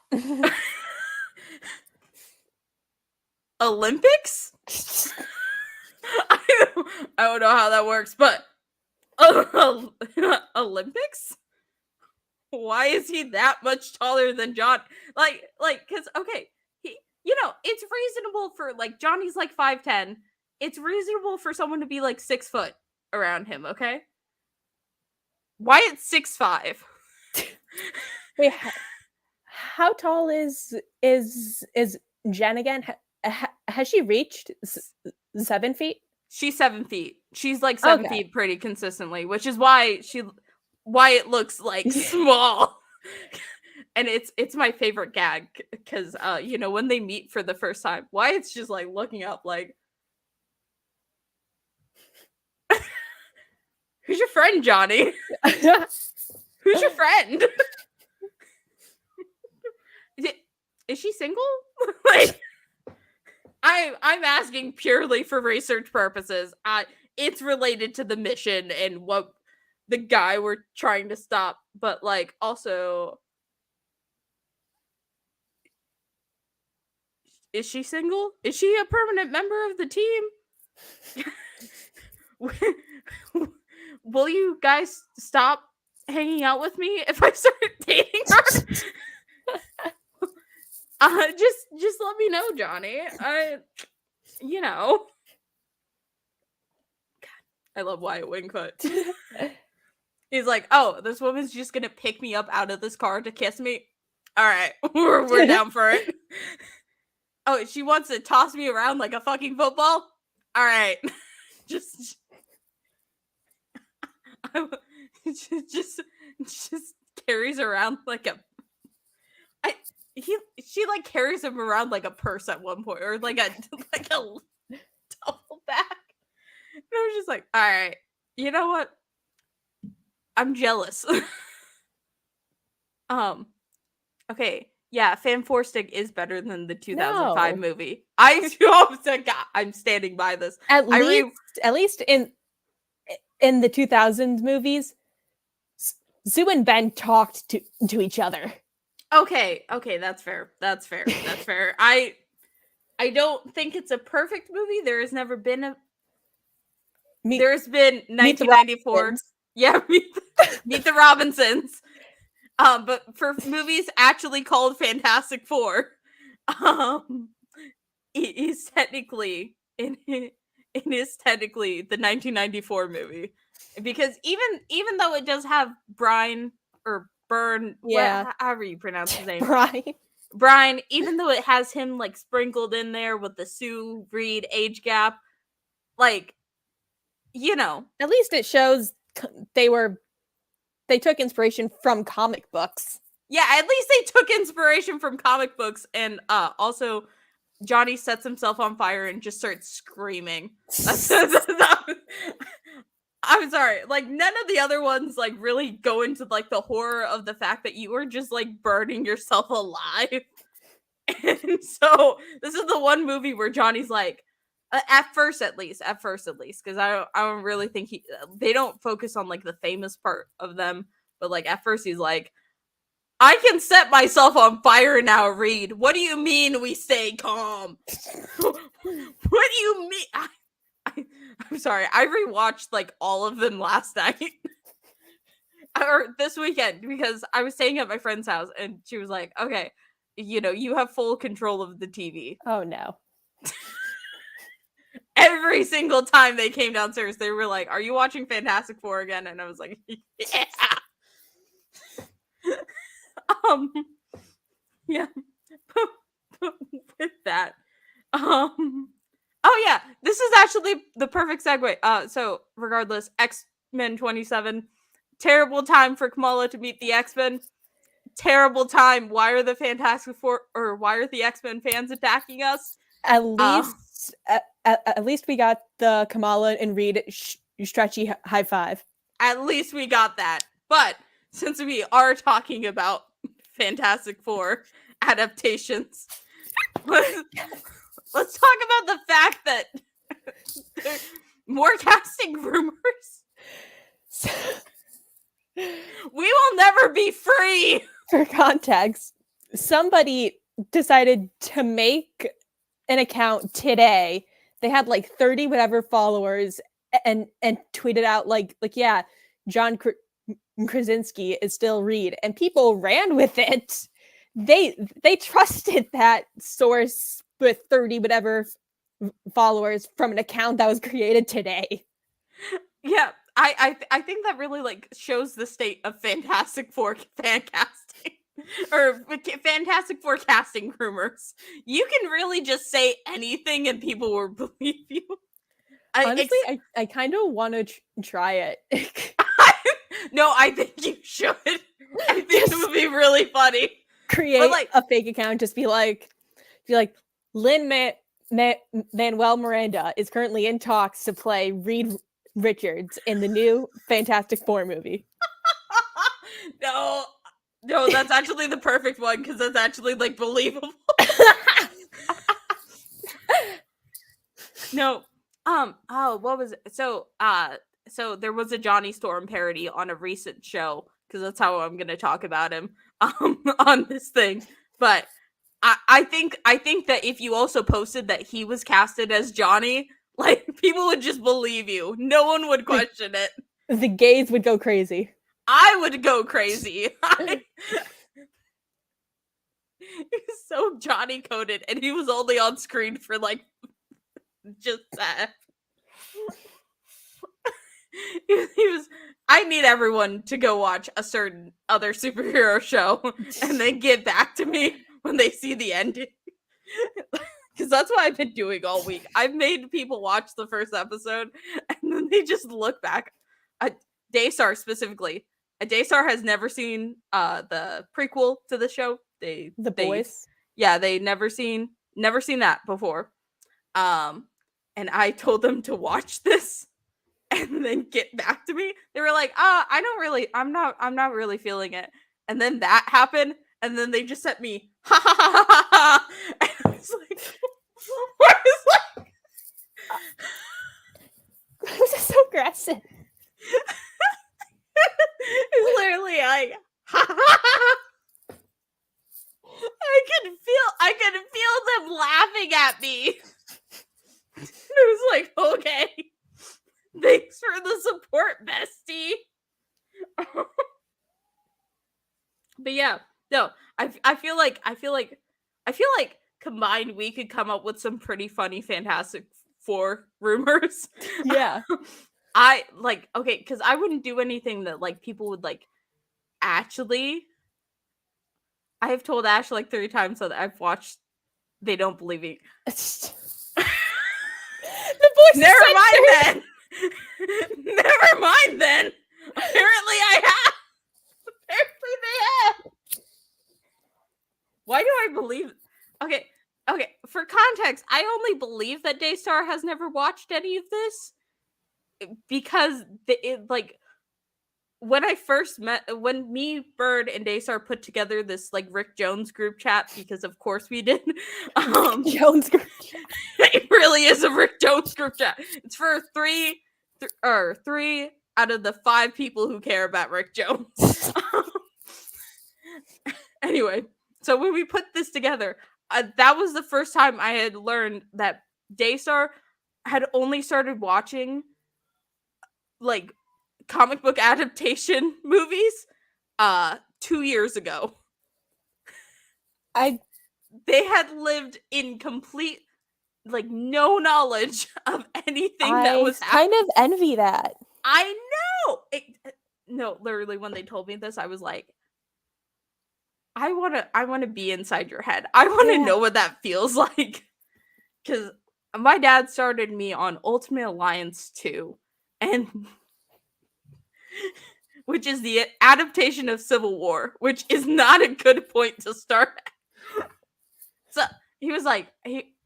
Olympics? I don't know how that works, but Olympics? Why is he that much taller than John? Like, because okay, it's reasonable for like Johnny's like 5'10". It's reasonable for someone to be like 6 foot around him. Okay, Wyatt's 6'5". Wait, how tall is Jen again? Has she reached 7 feet? She's 7 feet. She's like 7 feet pretty consistently, which is why Wyatt looks like small. And it's my favorite gag because when they meet for the first time, Wyatt's just like looking up like, who's your friend, Johnny? Who's your friend? Is she single? Like, I'm asking purely for research purposes. It's related to the mission and what the guy we're trying to stop, but like also, is she single? Is she a permanent member of the team? Will you guys stop hanging out with me if I start dating her? Just let me know, Johnny. God, I love Wyatt Wingfoot. He's like, oh, this woman's just gonna pick me up out of this car to kiss me. All right, we're down for it. Oh, she wants to toss me around like a fucking football. All right, just carries around like a. She like carries him around like a purse at one point, or like a duffel bag. And I was just like, all right, you know what? I'm jealous. Okay, yeah, Fan Four Stick is better than the 2005 movie. I'm standing by this. At least in the 2000s movies, Sue and Ben talked to each other. Okay, that's fair. I don't think it's a perfect movie. There has never been there's been 1994. Yeah, Meet the Robinsons. But for movies actually called Fantastic Four, it is technically the 1994 movie, because even though it does have Brian or Byrne, however you pronounce his name, Brian, even though it has him like sprinkled in there with the Sue Reed age gap, like, at least it shows they took inspiration from comic books. Yeah, at least they took inspiration from comic books, and also Johnny sets himself on fire and just starts screaming. I'm sorry, like none of the other ones like really go into like the horror of the fact that you were just like burning yourself alive. And so this is the one movie where Johnny's like, at first at least, because I don't really think they don't focus on like the famous part of them, but like at first he's like, I can set myself on fire now, Reed. What do you mean we stay calm? What do you mean? I'm sorry. I rewatched like all of them last night. Or this weekend because I was staying at my friend's house and she was like, okay, you have full control of the TV. Oh no. Every single time they came downstairs, they were like, are you watching Fantastic Four again? And I was like, yeah. Yeah. With that. Oh yeah, this is actually the perfect segue. So regardless, X-Men 27. Terrible time for Kamala to meet the X-Men. Terrible time. Why are the Fantastic Four or why are the X-Men fans attacking us? At least we got the Kamala and Reed stretchy high five. At least we got that. But since we are talking about Fantastic Four adaptations, let's talk about the fact that more casting rumors. We will never be free. For context, somebody decided to make an account today. They had like 30 whatever followers and tweeted out like yeah, John Krasinski is still Reed, and people ran with it. They trusted that source with 30 whatever followers from an account that was created today. Yeah, I think that really like shows the state of Fantastic Four fan casting or Fantastic Four casting rumors. You can really just say anything and people will believe you. Honestly, I kind of want to try it. No, I think you should. I think it would be really funny. Create like a fake account. Just be like Lin-Manuel Miranda is currently in talks to play Reed Richards in the new Fantastic Four movie. No, that's actually the perfect one because that's actually like believable. No, what was it? So there was a Johnny Storm parody on a recent show because that's how I'm gonna talk about him on this thing. But I think that if you also posted that he was casted as Johnny, like people would just believe you. No one would question it. The gays would go crazy. I would go crazy. He was so Johnny coded, and he was only on screen for like just that. He was. I need everyone to go watch a certain other superhero show and then get back to me when they see the ending. Because that's what I've been doing all week. I've made people watch the first episode and then they just look back. Daystar specifically. Daystar has never seen the prequel to the show. The Boys. Yeah, they never seen that before. And I told them to watch this and then get back to me. They were like, I'm not really feeling it. And then that happened, and then they just sent me ha ha ha ha ha. And I was like, what is like Why was it so aggressive? It's literally like ha ha ha. I could feel them laughing at me. It was like, okay. Thanks for the support, bestie. But yeah, no, I feel like combined we could come up with some pretty funny Fantastic Four rumors. Yeah. I like because I wouldn't do anything that like people would like actually. I have told Ash like 3 times that I've watched. They don't believe me. The voice. Never mind then. Never mind then. Apparently I have. Apparently they have. Why do I believe? Okay. For context, I only believe that Daystar has never watched any of this because when I first when me, Bird, and Daystar put together this like Rick Jones group chat, because of course we did. Jones group chat. It really is a Rick Jones group chat. It's for 3 out of the 5 people who care about Rick Jones. Anyway, so when we put this together, that was the first time I had learned that Daystar had only started watching like comic book adaptation movies 2 years ago. They had lived in complete like no knowledge of anything that was kind of envy that. I know. No, literally when they told me this, I was like, I want to be inside your head. I want to know what that feels like. Cuz my dad started me on Ultimate Alliance 2 and which is the adaptation of Civil War, which is not a good point to start. So he was like,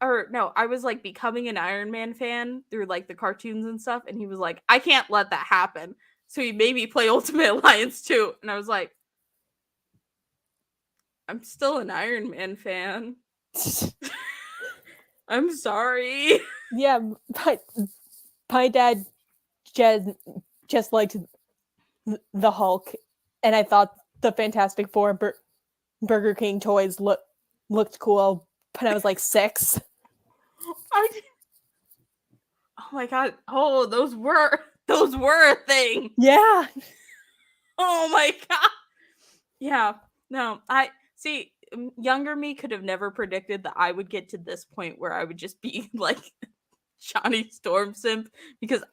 I was like becoming an Iron Man fan through like the cartoons and stuff, and he was like, I can't let that happen. So he made me play Ultimate Alliance 2, and I was like, I'm still an Iron Man fan. I'm sorry. Yeah, but my dad just liked the Hulk, and I thought the Fantastic Four Burger King toys looked cool when I was like 6. Oh my god! Oh, those were a thing. Yeah. Oh my god. Yeah. No, I see. Younger me could have never predicted that I would get to this point where I would just be like Johnny Storm simp, because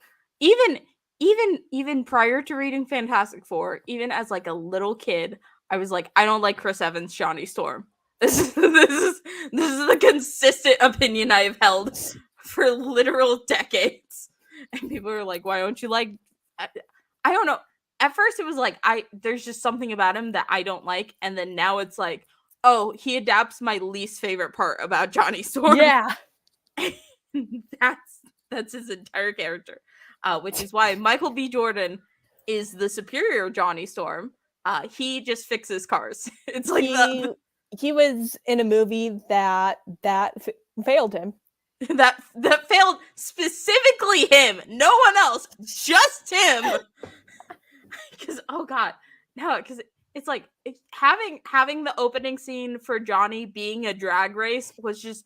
even prior to reading Fantastic Four, even as like a little kid, I was like, I don't like Chris Evans, Johnny Storm. This is the consistent opinion I have held for literal decades. And people are like, why don't you like? I don't know. At first, it was like there's just something about him that I don't like, and then now it's like, oh, he adapts my least favorite part about Johnny Storm. Yeah. That's his entire character, which is why Michael B. Jordan is the superior Johnny Storm. He just fixes cars. It's like he was in a movie that failed him. that failed specifically him. No one else, just him. Because oh god, no, because it's like having the opening scene for Johnny being a drag race was just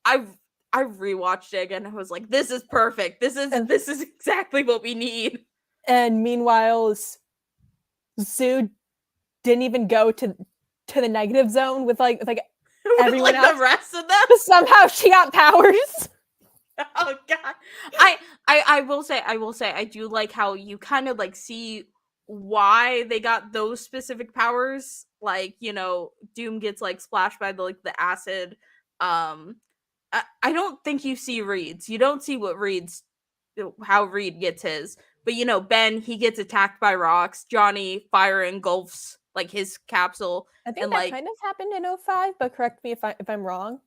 I rewatched it again and I was like, this is perfect. This is exactly what we need. And meanwhile, Sue didn't even go to the negative zone with like everyone else. The rest of them. Somehow she got powers. Oh god. I will say I do like how you kind of like see why they got those specific powers. Like, you know, Doom gets like splashed by the acid. I don't think you see Reed's. You don't see how Reed gets his. But you know, Ben, he gets attacked by rocks. Johnny, fire engulfs like his capsule. I think that kind of happened in 05, but correct me if I'm wrong.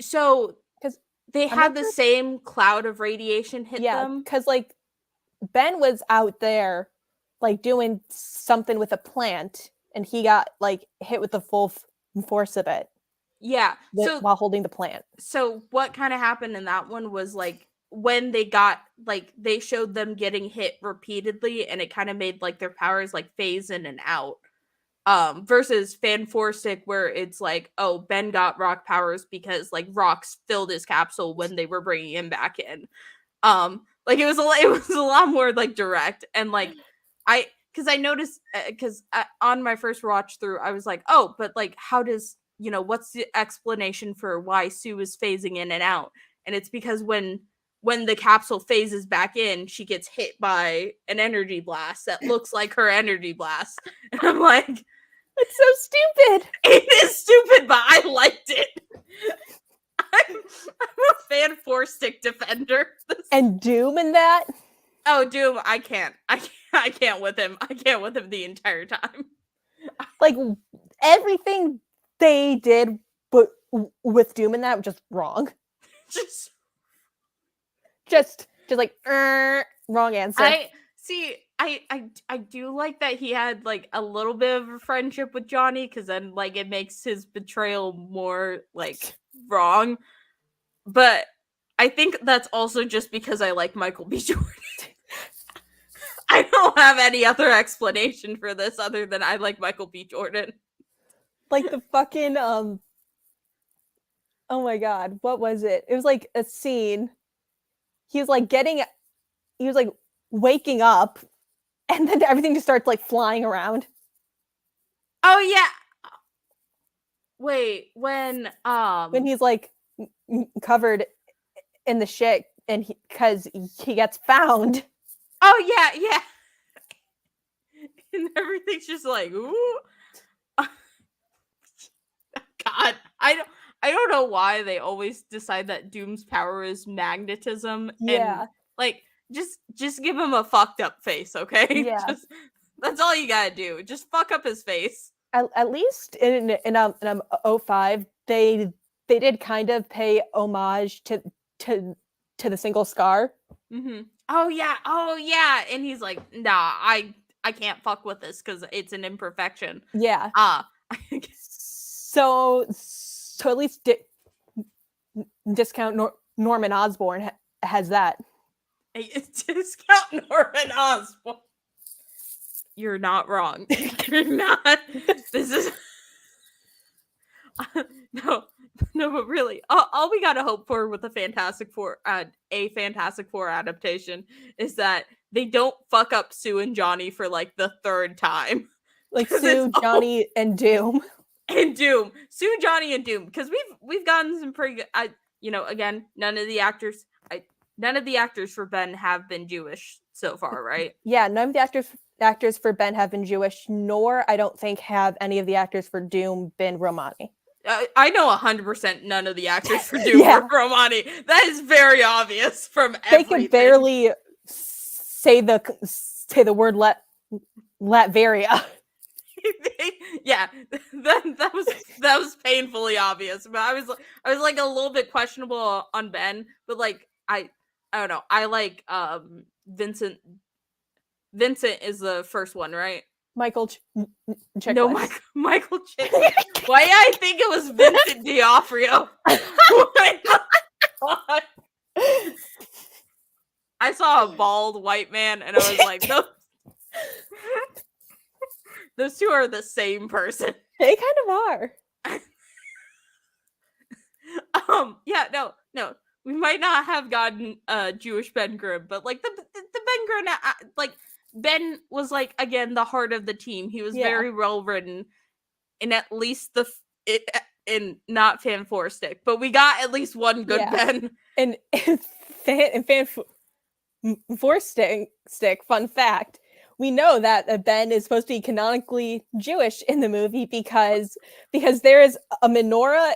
So because they had the same cloud of radiation hit them. Yeah, because like Ben was out there like doing something with a plant, and he got like hit with the full force of it. Yeah, while holding the plant. So what kind of happened in that one was like when they got like they showed them getting hit repeatedly, and it kind of made like their powers like phase in and out. Versus Fanforstic, where it's like, oh, Ben got rock powers because like rocks filled his capsule when they were bringing him back in. Like it was a lot more like direct, and like because I noticed because on my first watch through, I was like, oh, but like how does what's the explanation for why Sue is phasing in and out? And it's because when the capsule phases back in, she gets hit by an energy blast that looks like her energy blast. And I'm like, it's so stupid. It is stupid, but I liked it. I'm a Fanforstic defender. And Doom in that? Oh, Doom, I can't with him. I can't with him the entire time. Like everything they did, but with Doom in that was just wrong. Just like wrong answer. I do like that he had like a little bit of a friendship with Johnny, because then like it makes his betrayal more like wrong. But I think that's also just because I like Michael B. Jordan. I don't have any other explanation for this other than I like Michael B. Jordan. Like the fucking oh my god, what was it? It was like a scene. He was like waking up, and then everything just starts like flying around. Oh yeah. Wait, when he's like covered in the shit, and because he gets found. Oh yeah, yeah. And everything's just like, ooh. God, I don't know why they always decide that Doom's power is magnetism. Yeah. And like just give him a fucked up face, okay? Yeah. That's all you gotta do. Just fuck up his face. At least in 05, they did kind of pay homage to the single scar. Mm-hmm. Oh yeah, and he's like, nah, I can't fuck with this because it's an imperfection. Yeah. So at least discount Norman Osborn has that. Discount Norman Osborn. You're not wrong. You're not. This is no, but really, all we gotta hope for with the Fantastic Four, a Fantastic Four adaptation, is that they don't fuck up Sue and Johnny for like the third time. Like Sue, Johnny, and Doom. And Doom, Sue, Johnny, and Doom, because we've gotten some pretty good. Again, none of the actors for Ben have been Jewish so far, right? Yeah, none of the actors for Ben have been Jewish, nor I don't think have any of the actors for Doom been Romani. I know 100% none of the actors for Doom were Romani. That is very obvious from everything. They can barely say the word Latveria. Yeah, that was painfully obvious. But I was like a little bit questionable on Ben, but like I don't know. I like Vincent. Vincent is the first one, right? Michael Chiklis. No, Michael Chiklis. Why I think it was Vincent D'Onofrio. Oh my God. I saw a bald white man and I was like, those two are the same person. They kind of are. Yeah, no. We might not have gotten Jewish Ben Grimm, but like the Ben Grimm, like Ben was like again the heart of the team. He was very well written, in at least in not Fan Four Stick, but we got at least one good Ben. And Fan Four Stick. Fun fact: we know that Ben is supposed to be canonically Jewish in the movie because there is a menorah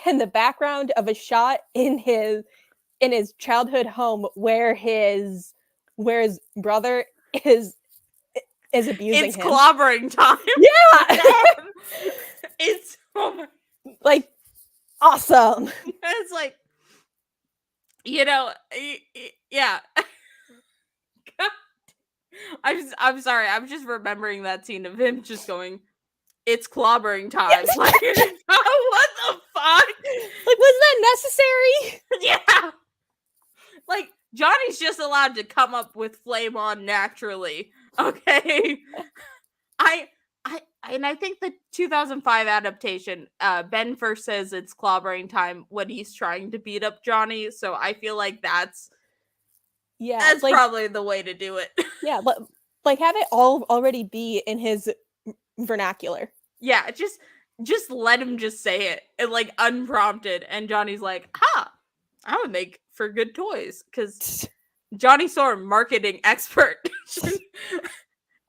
in the background of a shot in his childhood home where his brother is abusing him. It's clobbering time. Yeah. It's like awesome. It's like, yeah. I'm sorry. I'm just remembering that scene of him just going, "It's clobbering time." Yes. Like, what the fuck? Like, was that necessary? Yeah. Like, Johnny's just allowed to come up with flame on naturally. Okay. I think the 2005 adaptation, Ben first says it's clobbering time when he's trying to beat up Johnny. So I feel like that's like, probably the way to do it. Yeah, but like have it already be in his vernacular. Yeah, just let him just say it and like unprompted, and Johnny's like, I would make for good toys because Johnny Storm, marketing expert.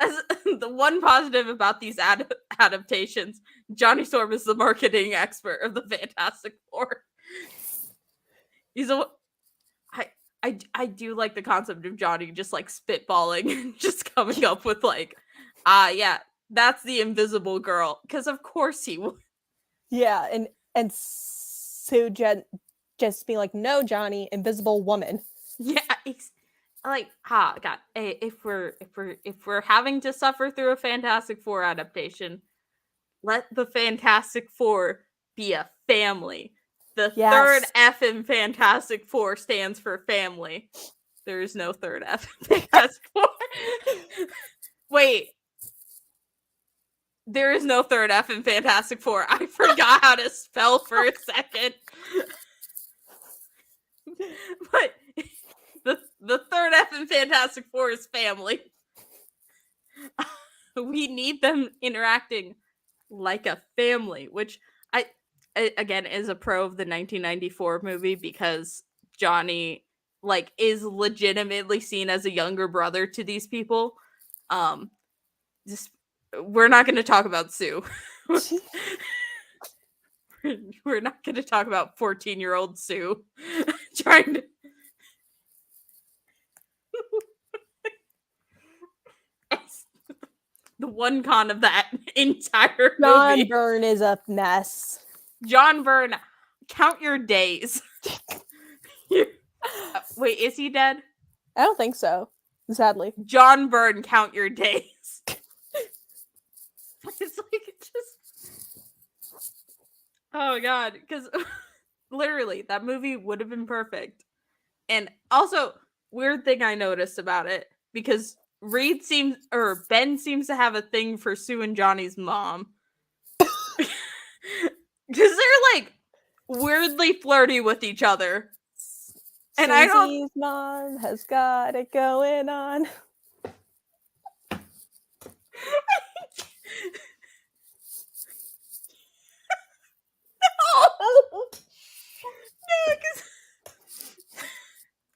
As the one positive about these adaptations, Johnny Storm is the marketing expert of the Fantastic Four. He's I do like the concept of Johnny just like spitballing and just coming up with like, yeah, that's the Invisible Girl, because of course he would. Yeah, and Sue just be like, no, Johnny, Invisible Woman. Yeah, like, God, if we're having to suffer through a Fantastic Four adaptation, let the Fantastic Four be a family. The third F in Fantastic Four stands for family. There is no third F in Fantastic Four. Wait. There is no third F in Fantastic Four. I forgot how to spell for a second. But the third F in Fantastic Four is family. We need them interacting like a family, which I again is a pro of the 1994 movie because Johnny like is legitimately seen as a younger brother to these people. Just we're not going to talk about Sue. We're not going to talk about 14-year-old Sue trying to. The one con of that entire John movie. Byrne is a mess. John Byrne, count your days. Wait, is he dead? I don't think so. Sadly. John Byrne, count your days. It's like it just. Oh god, because literally that movie would have been perfect. And also, weird thing I noticed about it because Ben seems to have a thing for Sue and Johnny's mom. Because they're like weirdly flirty with each other. And Susie's mom has got it going on.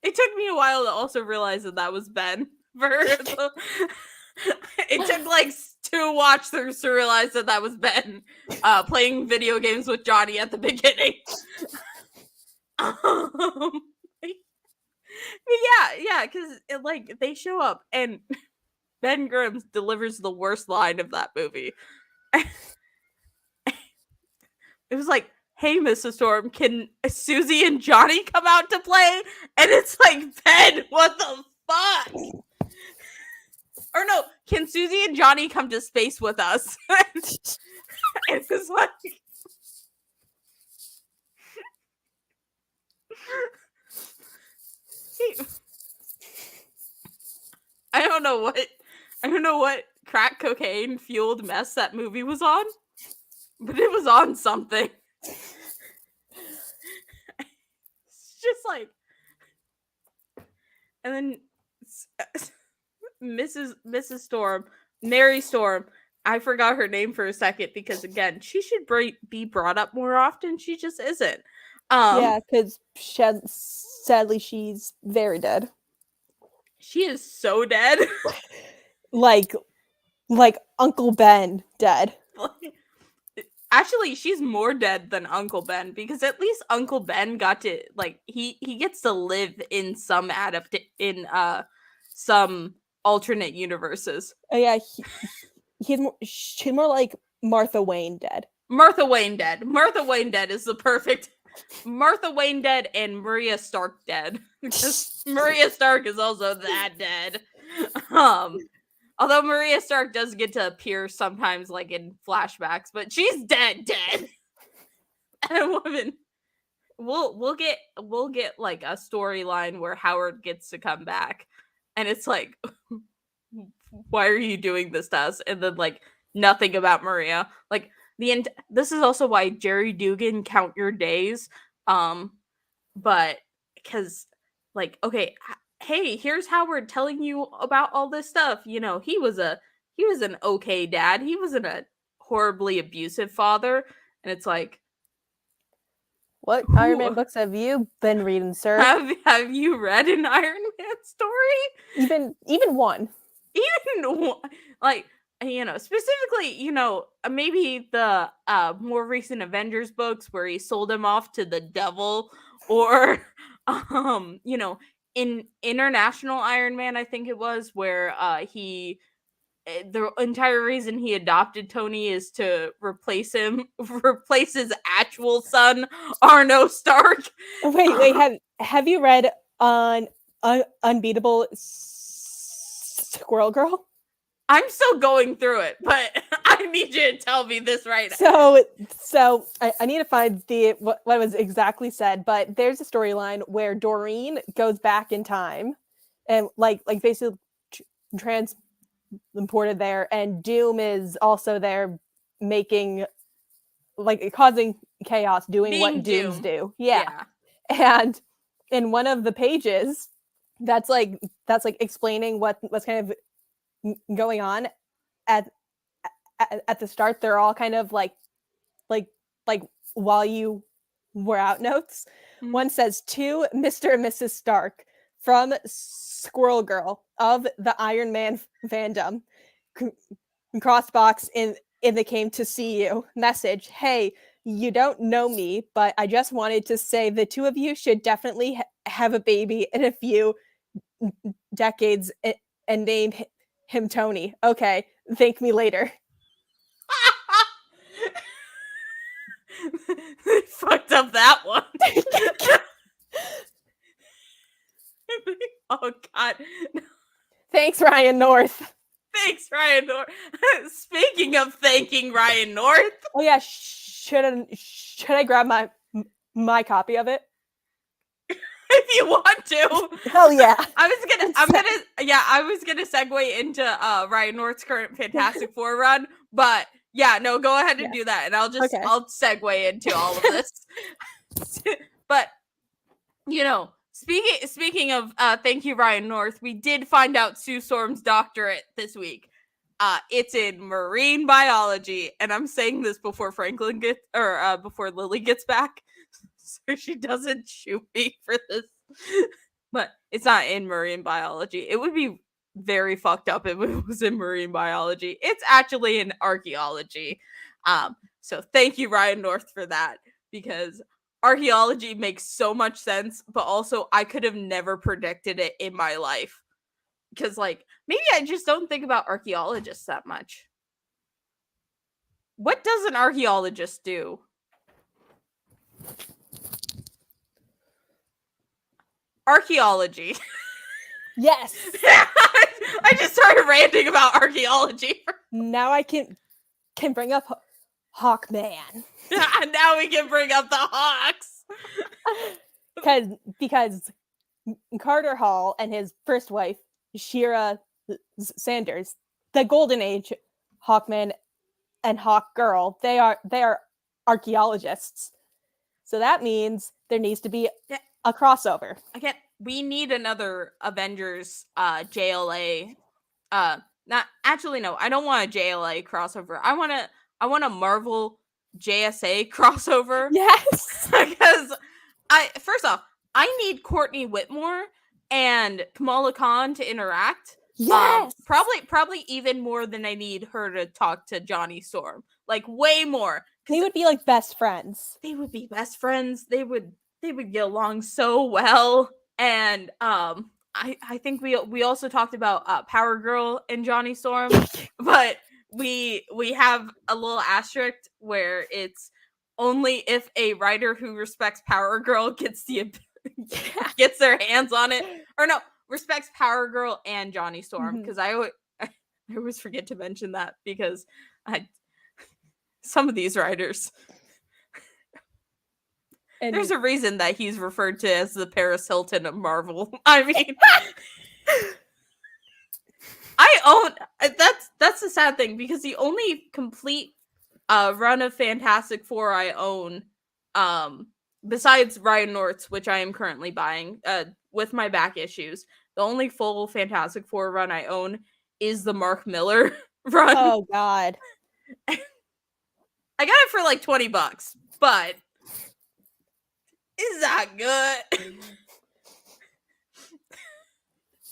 It took me a while to also realize that was Ben. It took like 2 watch throughs to realize that was Ben playing video games with Johnny at the beginning. Yeah, because like they show up and Ben Grimm delivers the worst line of that movie. It was like, "Hey, Mrs. Storm, can Susie and Johnny come out to play?" And it's like, Ben, what the fuck? Or no, can Susie and Johnny come to space with us? It was like. I don't know what crack cocaine fueled mess that movie was on, but it was on something. It's just like, and then Mrs. Storm, Mary Storm. I forgot her name for a second because again, she should be brought up more often. She just isn't. Yeah, because sadly she's very dead. She is so dead. like Uncle Ben dead. Actually, she's more dead than Uncle Ben because at least Uncle Ben got to like he gets to live in some some alternate universes. Oh yeah, she's more like Martha Wayne dead. Martha Wayne dead. Martha Wayne dead is the perfect. Martha Wayne dead and Maria Stark dead. Because Maria Stark is also that dead. Although Maria Stark does get to appear sometimes like in flashbacks, but she's dead. And woman, we'll get like a storyline where Howard gets to come back, and it's like, why are you doing this to us? And then like nothing about Maria. Like this is also why Jerry Dugan count your days. But because like okay. Hey, here's Howard telling you about all this stuff. You know, he was an okay dad. He wasn't a horribly abusive father. And it's like, what Iron Man books have you been reading, sir? Have you read an Iron Man story? Even one. Even one. Like, you know, specifically, you know, maybe the more recent Avengers books where he sold him off to the devil, or you know, in International Iron Man, I think it was, where the entire reason he adopted Tony is to replace his actual son, Arno Stark. Wait, have you read on Unbeatable Squirrel Girl? I'm still going through it, but I need you to tell me this right now. So I need to find what was exactly said, but there's a storyline where Doreen goes back in time and like basically transported there, and Doom is also there making like causing chaos, doing what Being Dooms Doom. do. Yeah. And in one of the pages that's like explaining what's kind of going on at at the start, they're all kind of like while you were out notes. Mhm. One says, to Mr. and Mrs. Stark from Squirrel Girl of the Iron Man fandom. Crossbox in the came to see you. Message, hey, you don't know me, but I just wanted to say the two of you should definitely have a baby in a few decades and name him Tony. Okay, thank me later. They fucked up that one. Oh god. Thanks, Ryan North. Thanks, Ryan North. Speaking of thanking Ryan North. Oh yeah, should I grab my copy of it? If you want to. Hell yeah. I was gonna segue into Ryan North's current Fantastic Four run, but yeah, no, go ahead and do that, and I'll segue into all of this. But you know, speaking of thank you, Ryan North, we did find out Sue Storm's doctorate this week. It's in marine biology, and I'm saying this before before Lily gets back, so she doesn't shoot me for this. But it's not in marine biology. It would be very fucked up if it was in marine biology. It's actually in archaeology. So thank you, Ryan North, for that, because archaeology makes so much sense, but also I could have never predicted it in my life. Because, like, maybe I just don't think about archaeologists that much. What does an archaeologist do? Archaeology. Yes. I just started ranting about archaeology. Now I can bring up Hawkman. Now we can bring up the Hawks. Because Carter Hall and his first wife, Shira Sanders, the Golden Age Hawkman and Hawkgirl, they are archaeologists. So that means there needs to be a crossover. We need another Avengers JLA. Not actually, no, I don't want a JLA crossover. I want a Marvel JSA crossover. Yes. Because first off, I need Courtney Whitmore and Kamala Khan to interact. Yes. Probably even more than I need her to talk to Johnny Storm. Like way more. They would be like best friends. They would be best friends. They would get along so well. And I think we also talked about Power Girl and Johnny Storm, but we have a little asterisk where it's only if a writer who respects Power Girl gets gets their hands on it, or no, respects Power Girl and Johnny Storm, because I always forget to mention that, because some of these writers, and there's a reason that he's referred to as the Paris Hilton of Marvel. I mean, that's the sad thing, because the only complete run of Fantastic Four I own, besides Ryan North's, which I am currently buying with my back issues, the only full Fantastic Four run I own is the Mark Miller run. Oh god. I got it for like $20, but it's not good.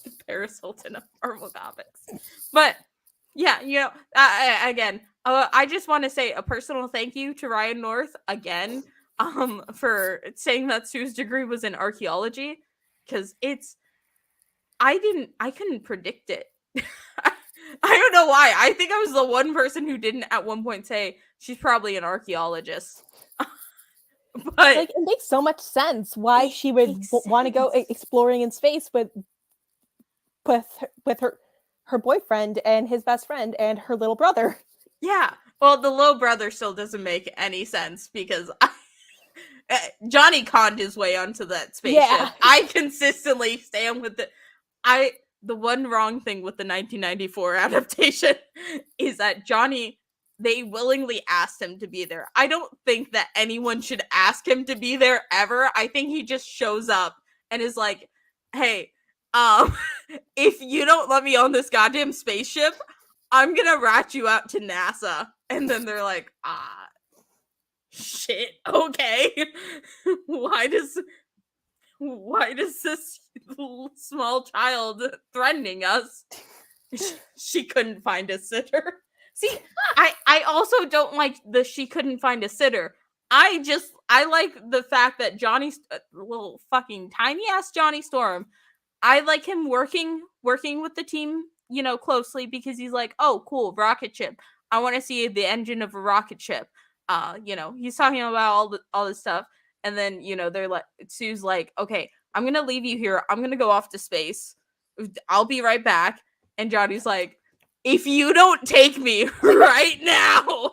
The Paris Hilton of Marvel Comics. But yeah, you know, again, I just want to say a personal thank you to Ryan North again, for saying that Sue's degree was in archaeology, because I couldn't predict it. I don't know why. I think I was the one person who didn't at one point say she's probably an archaeologist. But like, it makes so much sense why she would want to go exploring in space with her boyfriend and his best friend and her little brother. Yeah. Well, the little brother still doesn't make any sense, because Johnny conned his way onto that spaceship. Yeah. I consistently stand with it. the one wrong thing with the 1994 adaptation is that Johnny, they willingly asked him to be there. I don't think that anyone should ask him to be there ever. I think he just shows up and is like, hey, if you don't let me on this goddamn spaceship, I'm gonna rat you out to NASA. And then they're like, shit, okay. Why does this small child threatening us? She couldn't find a sitter. See, I also don't like the she couldn't find a sitter. I like the fact that Johnny, little fucking tiny ass Johnny Storm, I like him working with the team, closely, because he's like, oh, cool, rocket ship. I want to see the engine of a rocket ship. He's talking about all this stuff. And then, they're like, Sue's like, okay, I'm going to leave you here. I'm going to go off to space. I'll be right back. And Johnny's like, if you don't take me right now,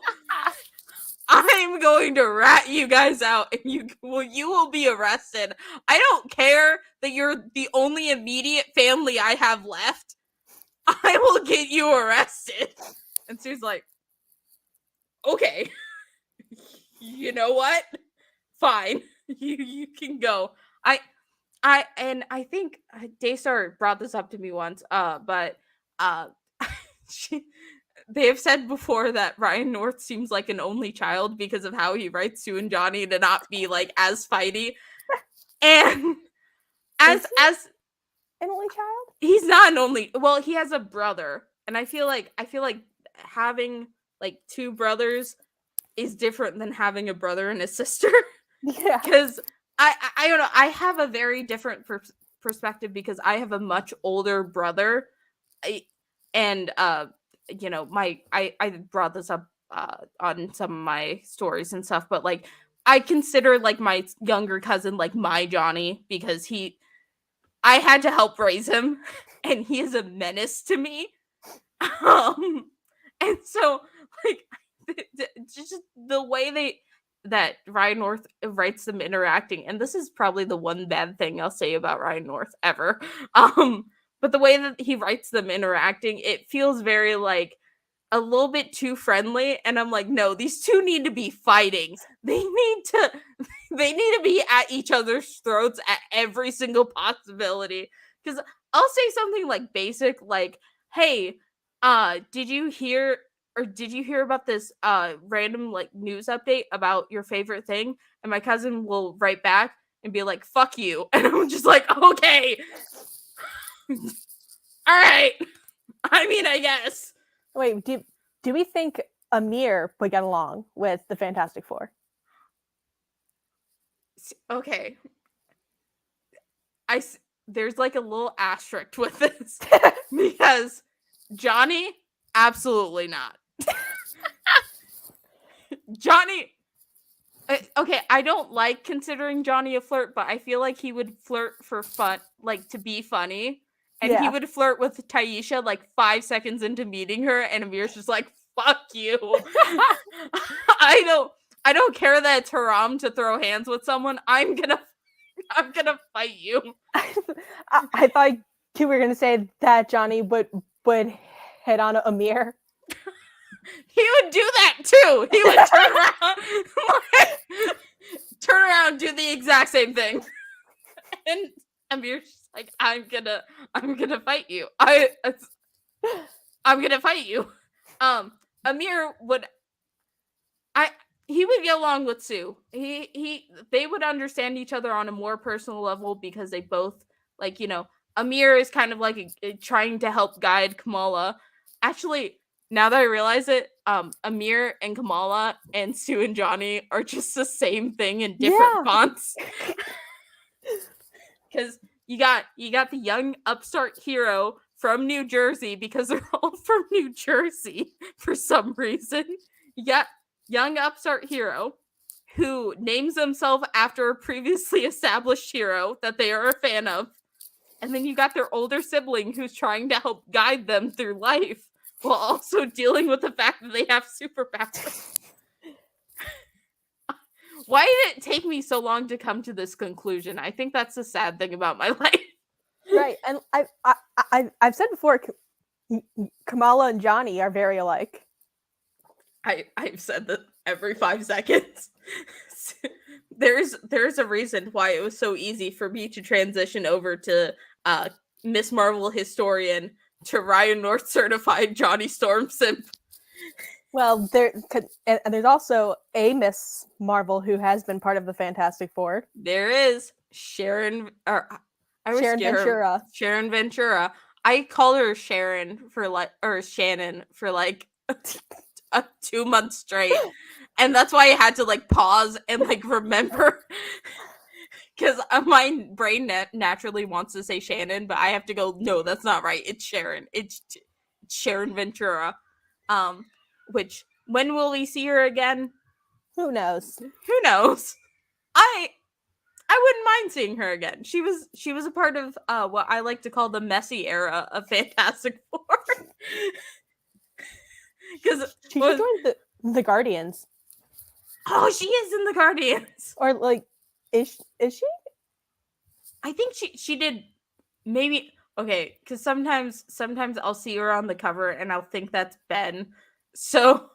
I'm going to rat you guys out and you will be arrested. I don't care that you're the only immediate family I have left. I will get you arrested. And Sue's like, okay. You know what? Fine. You can go. I think Daystar brought this up to me once, but they have said before that Ryan North seems like an only child because of how he writes Sue and Johnny to not be like as fighty. And as an only child? He's not an only. Well, he has a brother, and I feel like having like two brothers is different than having a brother and a sister. Yeah. Because I don't know. I have a very different perspective because I have a much older brother. I brought this up on some of my stories and stuff, but like I consider like my younger cousin like my Johnny because I had to help raise him and he is a menace to me. And so like just the way that Ryan North writes them interacting, and this is probably the one bad thing I'll say about Ryan North ever. But the way that he writes them interacting, it feels very like a little bit too friendly, and I'm like, no, these two need to be fighting. They need to be at each other's throats at every single possibility. Because I'll say something like basic, like, hey, did you hear about this random like news update about your favorite thing? And my cousin will write back and be like, fuck you. And I'm just like, okay. All right. I mean, I guess. Wait, do we think Amir would get along with the Fantastic Four? Okay. There's like a little asterisk with this because Johnny, absolutely not. Johnny, okay, I don't like considering Johnny a flirt, but I feel like he would flirt for fun, like to be funny. And he would flirt with Taisha like 5 seconds into meeting her, and Amir's just like, fuck you. I don't care that it's haram to throw hands with someone. I'm gonna fight you. I thought you were gonna say that Johnny would hit on Amir. He would do that too. He would turn around, do the exact same thing. And Amir's just like, I'm gonna fight you. I'm gonna fight you. Amir would he would get along with Sue. They would understand each other on a more personal level because they both like, Amir is kind of like trying to help guide Kamala. Actually, now that I realize it, Amir and Kamala and Sue and Johnny are just the same thing in different fonts. Because you got the young upstart hero from New Jersey because they're all from New Jersey for some reason. You got young upstart hero who names himself after a previously established hero that they are a fan of. And then you got their older sibling who's trying to help guide them through life while also dealing with the fact that they have superpowers. Why did it take me so long to come to this conclusion? I think that's the sad thing about my life. Right, and I've said before, Kamala and Johnny are very alike. I've said that every 5 seconds. There's a reason why it was so easy for me to transition over to Miss Marvel historian to Ryan North certified Johnny Storm simp. Well, and there's also a Miss Marvel who has been part of the Fantastic Four. There is Sharon, or I was Sharon Ventura. Sharon Ventura. I call her Sharon for like, or Shannon for like a 2 months straight, and that's why I had to like pause and like remember, because my brain naturally wants to say Shannon, but I have to go. No, that's not right. It's Sharon. It's Sharon Ventura. Which when will we see her again? Who knows? Who knows? I wouldn't mind seeing her again. She was a part of what I like to call the messy era of Fantastic Four. Because she joined the Guardians. Oh, she is in the Guardians. Or like, is she? I think she did. Maybe okay. Because sometimes I'll see her on the cover and I'll think that's Ben. So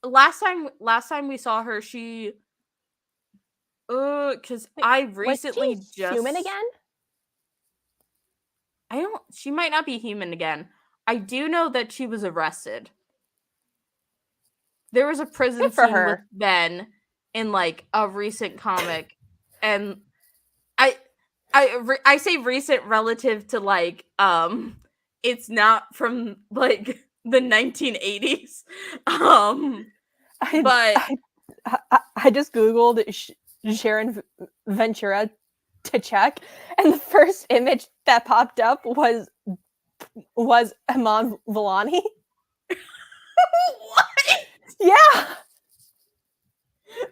last time we saw her, she. Because I recently was she just human again. I don't. She might not be human again. I do know that she was arrested. There was a prison scene with Ben in like a recent comic, and I say recent relative to like it's not from like the 1980s. But I just googled Sharon Ventura to check, and the first image that popped up was Iman Vellani. What? Yeah.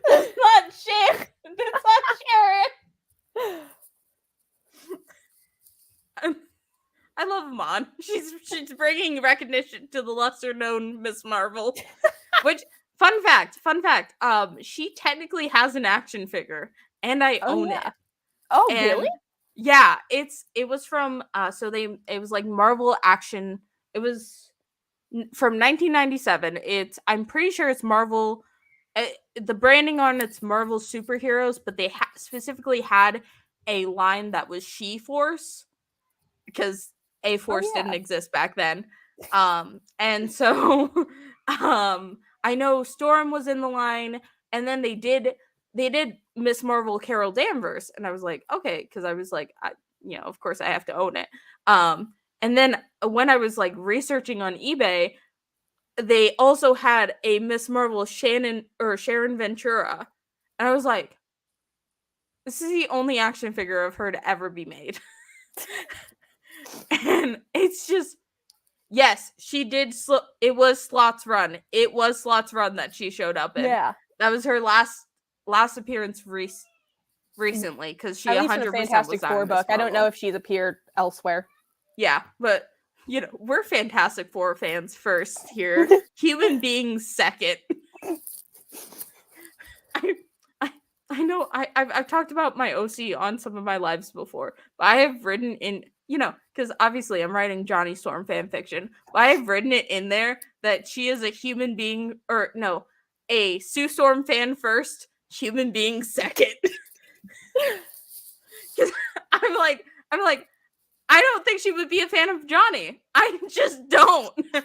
That's not Sharon. That's not Sharon. I love Iman. She's bringing recognition to the lesser known Miss Marvel. Which fun fact. She technically has an action figure, and I own it. Oh, and, really? Yeah, it was from it was like Marvel Action. It was from 1997. I'm pretty sure it's Marvel. The branding on it's Marvel superheroes, but they specifically had a line that was She Force because A Force didn't exist back then. And so I know Storm was in the line, and then they did Miss Marvel Carol Danvers, and I was like, okay, because I was like, of course I have to own it. And then when I was like researching on eBay, they also had a Miss Marvel Sharon Ventura, and I was like, this is the only action figure of her to ever be made. And it's just, yes, she did. It was Slot's Run. It was Slot's Run that she showed up in. Yeah, that was her last appearance recently, because she 100% Fantastic Four book. I don't know if she's appeared elsewhere. Yeah, but we're Fantastic Four fans first here. Human beings second. I know I've talked about my OC on some of my lives before, but I have written in, because obviously I'm writing Johnny Storm fan fiction, but I have written it in there that she is a human being, or no, a Sue Storm fan first, human being second. Because I'm like, I don't think she would be a fan of Johnny. I just don't. I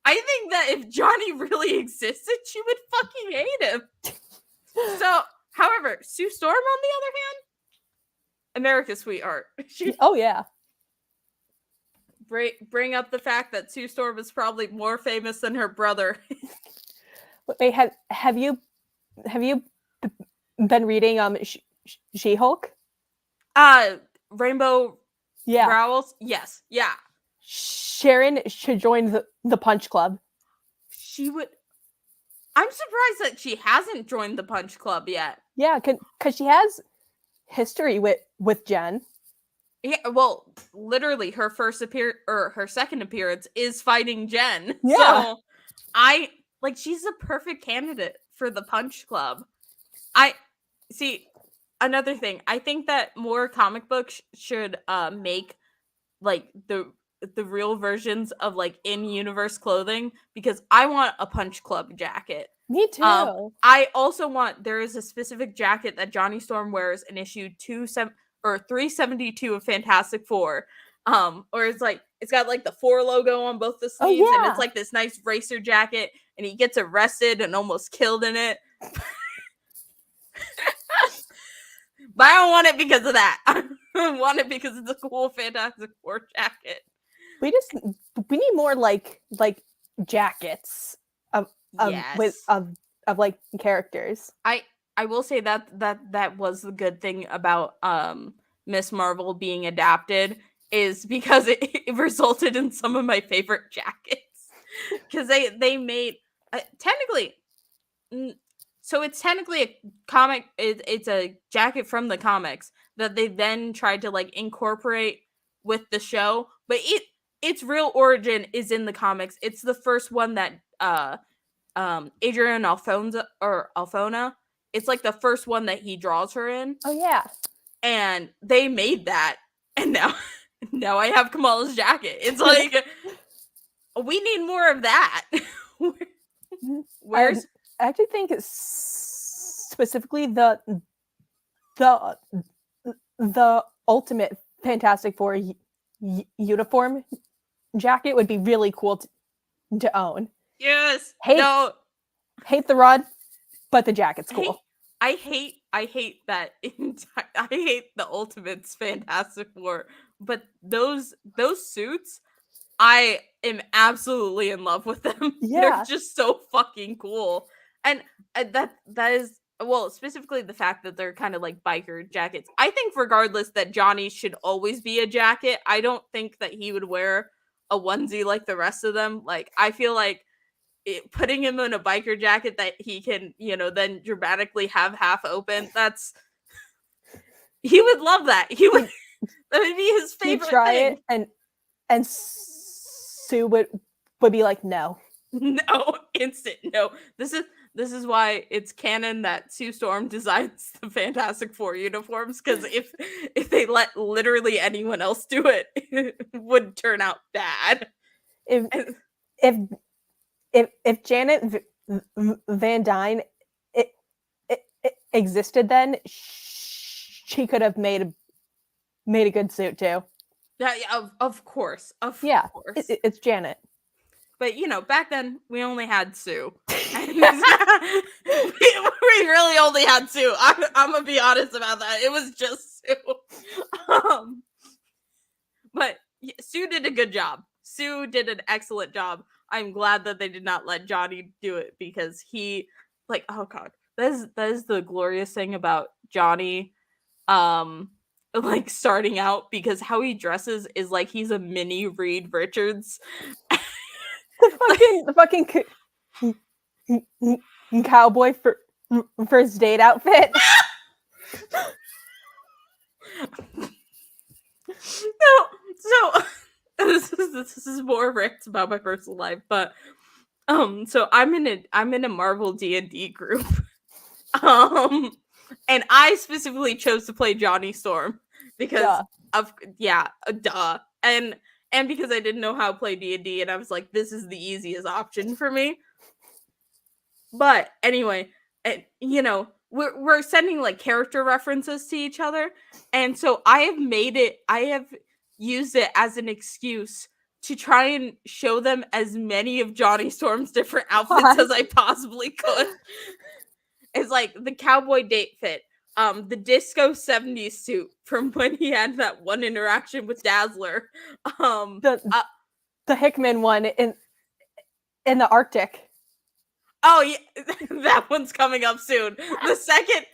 think that if Johnny really existed, she would fucking hate him. So, however, Sue Storm, on the other hand, America's sweetheart. Oh yeah. Bring up the fact that Sue Storm is probably more famous than her brother. Wait, have you been reading She-Hulk? Rainbow Rowells? Yes. Yeah. Sharon should join the Punch Club. She would. I'm surprised that she hasn't joined the Punch Club yet. Yeah, because she has history with Jen. Yeah, well, literally her her second appearance is fighting Jen. Yeah. So she's a perfect candidate for the Punch Club. another thing, I think that more comic books should make like the real versions of like in-universe clothing, because I want a Punch Club jacket. Me too. I also want, there is a specific jacket that Johnny Storm wears in issue 372 of Fantastic Four. Or it's like it's got like the 4 logo on both the Oh sleeves, and yeah. it's like this nice racer jacket, and he gets arrested and almost killed in it. But I don't want it because of that. I want it because it's a cool Fantastic Four jacket. We need more like jackets of Yes. of like characters. I will say that was the good thing about Miss Marvel being adapted, is because it resulted in some of my favorite jackets. Because they made technically, so it's technically a comic. It's a jacket from the comics that they then tried to like incorporate with the show, but its real origin is in the comics. It's the first one that Adrian Alfona. It's like the first one that he draws her in. Oh yeah. And they made that, and now I have Kamala's jacket. It's like we need more of that. Where's I actually think it's specifically the ultimate Fantastic Four uniform jacket would be really cool to own. yes. Hate the rod, but the jacket's cool. I hate that. I hate the Ultimates Fantastic Four, but those suits, I am absolutely in love with them. Yeah. They're just so fucking cool. And that is, well, specifically the fact that they're kind of like biker jackets. I think regardless that Johnny should always be a jacket. I don't think that he would wear a onesie like the rest of them. Like, I feel like putting him in a biker jacket that he can, then dramatically have half open, he would love that. That would be his favorite He'd try thing. it, and Sue would be like, no. No, instant no. This is why it's canon that Sue Storm designs the Fantastic Four uniforms, because if they let literally anyone else do it, it would turn out bad. If Janet Van Dyne it existed then, she could have made a good suit too. Yeah, of course. Of course. It's Janet. But back then we only had Sue. we really only had Sue. I'm gonna be honest about that. It was just Sue. But Sue did a good job. Sue did an excellent job. I'm glad that they did not let Johnny do it, because he, like, oh god, that is the glorious thing about Johnny, like starting out, because how he dresses is like he's a mini Reed Richards. the fucking cowboy for first date outfit. No, so this is more rants about my personal life, but so I'm in a Marvel D&D group, and I specifically chose to play Johnny Storm because duh, and because I didn't know how to play D&D, and I was like, this is the easiest option for me. But anyway, we're sending like character references to each other, and so I have used it as an excuse to try and show them as many of Johnny Storm's different outfits as I possibly could. It's like the cowboy date fit, the disco 70s suit from when he had that one interaction with Dazzler, the Hickman one in the Arctic. Oh yeah, that one's coming up soon. The second,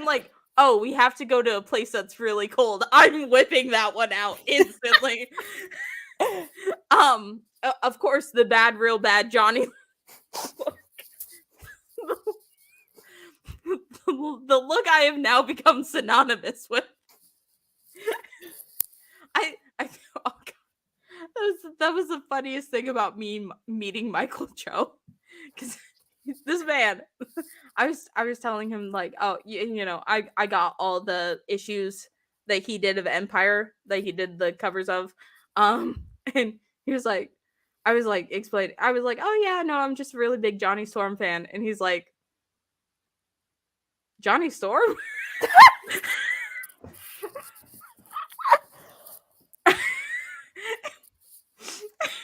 like, oh, we have to go to a place that's really cold, I'm whipping that one out instantly. Of course, the real bad Johnny look. The look I have now become synonymous with. Oh god, that was the funniest thing about me meeting Michael Cho, because this man, I was telling him like, oh, you know, I got all the issues that he did of Empire, that he did the covers of, and he was like, I was like explaining, I was like, oh yeah, no, I'm just a really big Johnny Storm fan, and he's like, Johnny Storm. I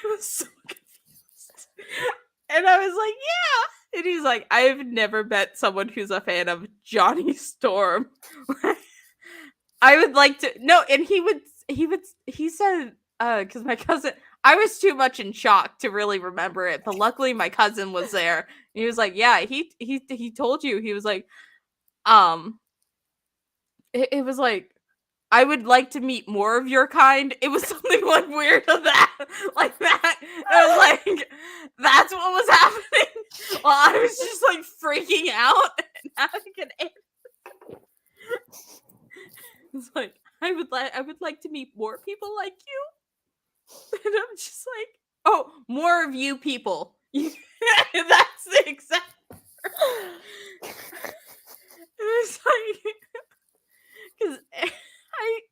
was so confused. And I was like, yeah. And he's like, I've never met someone who's a fan of Johnny Storm. I would like to no, and he said, because my cousin, I was too much in shock to really remember it, but luckily my cousin was there. And he was like, yeah, he told you. He was like, it was like, I would like to meet more of your kind. It was something like weird of that, like that. I was like, that's what was happening. Well, I was just like freaking out and having an answer. It's like, I would like to meet more people like you. And I'm just like, oh, more of you people. That's the exact. It was like, because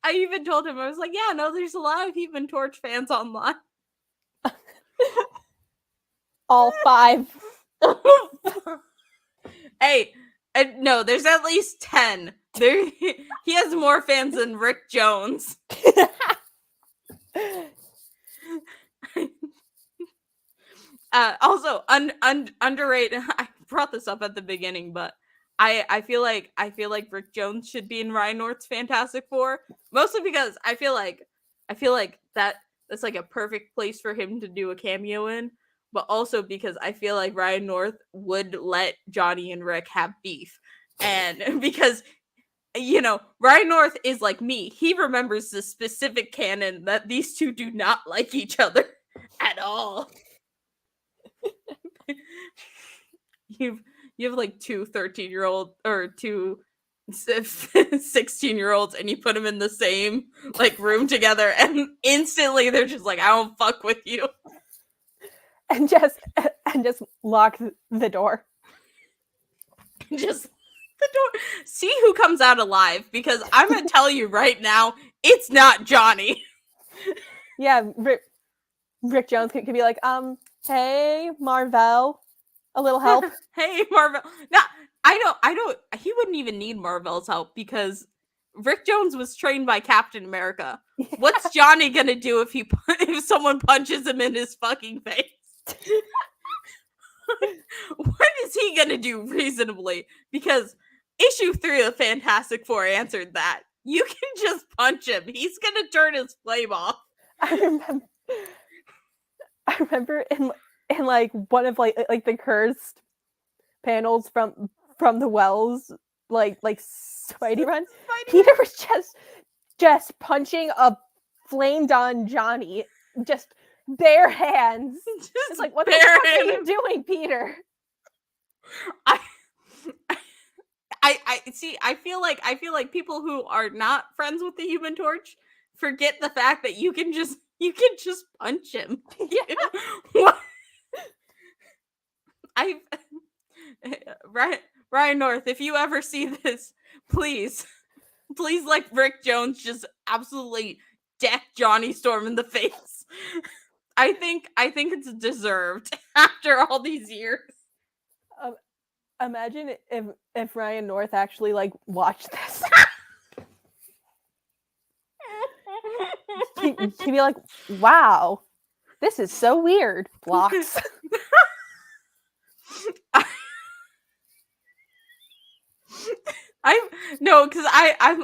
I even told him, I was like, yeah, no, there's a lot of Human Torch fans online. All 5. Hey, no, there's at least 10. There, he has more fans than Rick Jones. Also, underrated. I brought this up at the beginning, but I feel like Rick Jones should be in Ryan North's Fantastic Four, mostly because I feel like that's like a perfect place for him to do a cameo in, but also because I feel like Ryan North would let Johnny and Rick have beef, and because, you know, Ryan North is like me, he remembers the specific canon that these two do not like each other at all. You have like two 13-year-old or two 16-year-olds, and you put them in the same like room together, and instantly they're just like, I don't fuck with you, and just lock the door. Just the door. See who comes out alive, because I'm gonna tell you right now, it's not Johnny. Yeah, Rick Jones could be like, hey, Marvel, a little help. Hey, Marvel. No, I don't. He wouldn't even need Marvel's help, because Rick Jones was trained by Captain America. What's Johnny gonna do if someone punches him in his fucking face? What is he gonna do reasonably? Because issue 3 of Fantastic Four answered that. You can just punch him. He's gonna turn his flame off. I remember in like one of like the cursed panels from the Wells like Spidey run, Peter was just punching a flamed on Johnny, just bare hands. It's like, what the fuck are you doing, Peter? I see. I feel like people who are not friends with the Human Torch forget the fact that you can just punch him. Yeah. What? Ryan North, if you ever see this, please let Rick Jones just absolutely deck Johnny Storm in the face. I think it's deserved after all these years. Imagine if Ryan North actually like watched this. He'd be like, wow, this is so weird. Blocks. Because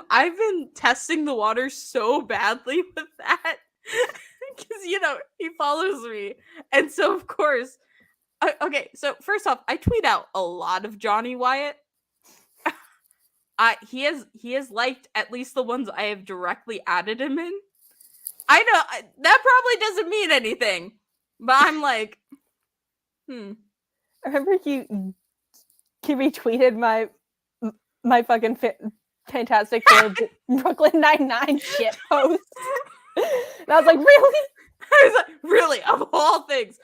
I've been testing the water so badly with that, because, you know, he follows me, and so of course, okay. So first off, I tweet out a lot of Johnny Wyatt. He has liked at least the ones I have directly added him in. I know that probably doesn't mean anything, but I'm like, I remember he retweeted my fucking Fantastic Four Brooklyn Nine-Nine shit post. And I was like, really? I was like, really? Of all things,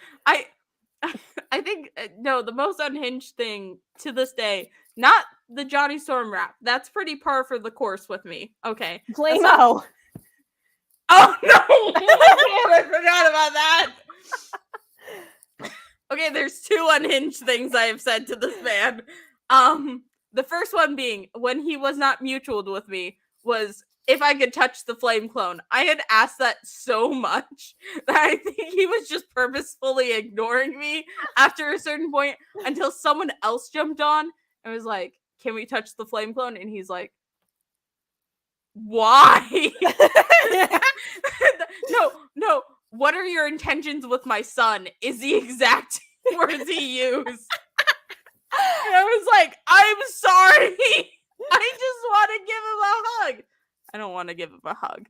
I think no, the most unhinged thing to this day, not the Johnny Storm rap. That's pretty par for the course with me. Okay. Flame-o. Oh no! I forgot about that. Okay, there's 2 unhinged things I have said to this man. The first one being when he was not mutualed with me was if I could touch the flame clone. I had asked that so much that I think he was just purposefully ignoring me after a certain point until someone else jumped on and was like, "Can we touch the flame clone?" And he's like, "Why?" No. What are your intentions with my son? Is the exact words he used. And I was like, I'm sorry. I just want to give him a hug. I don't want to give him a hug.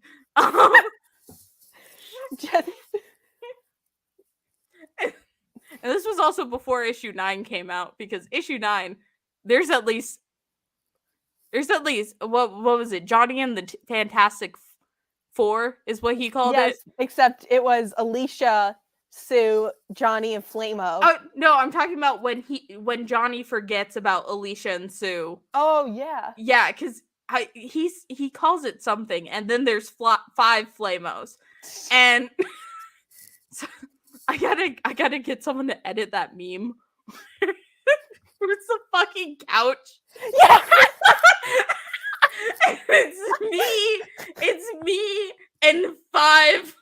And this was also before issue 9 came out, because issue 9, there's at least what was it? Johnny and the Fantastic Four is what he called it. Except it was Alicia, Sue, Johnny, and Flame-o. Oh no, I'm talking about when Johnny forgets about Alicia and Sue. Oh yeah. Yeah, because he calls it something, and then there's 5 Flame-os, and so I gotta get someone to edit that meme. It's the fucking couch. Yeah. It's me and 5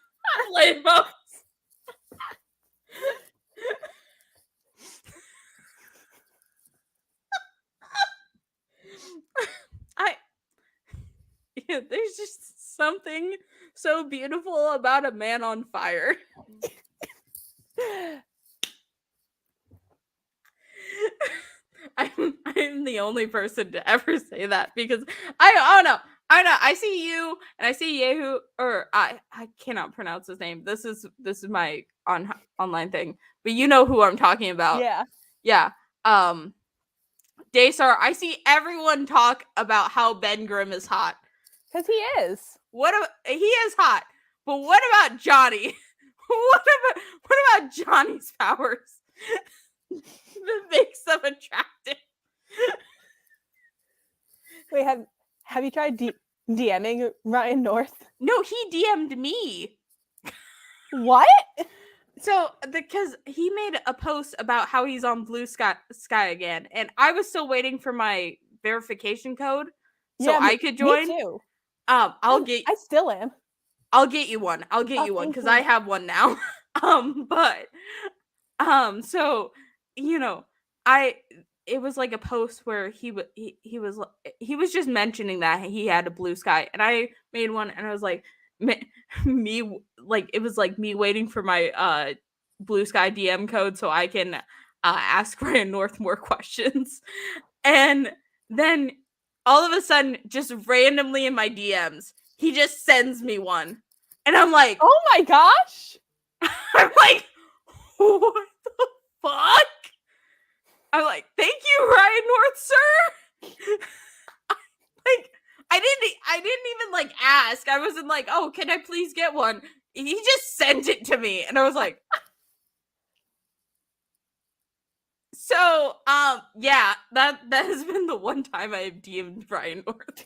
Flame-os. There's just something so beautiful about a man on fire. I'm the only person to ever say that, because I don't know. I see you and I see Yehu, or I cannot pronounce his name. This is my online thing, but you know who I'm talking about. Yeah. Daystar, I see everyone talk about how Ben Grimm is hot. Because he is. He is hot. But what about Johnny? What about Johnny's powers that makes them attractive? Wait, have you tried DMing Ryan North? No, he DM'd me. What? So, because he made a post about how he's on Blue Sky again, and I was still waiting for my verification code so I could join. Me too. I still am. I'll get you one. You one because I have one now. So it was like a post where he was just mentioning that he had a Blue Sky, and I made one, and I was like, me, like, it was like me waiting for my Blue Sky DM code so I can ask Ryan North more questions, and then all of a sudden, just randomly in my DMs, he just sends me one. And I'm like, oh my gosh. I'm like, what the fuck? I'm like, thank you, Ryan North, sir. Like, I didn't even like ask. I wasn't like, oh, can I please get one? He just sent it to me. And I was like, so, yeah, that has been the one time I have DM'd Ryan North,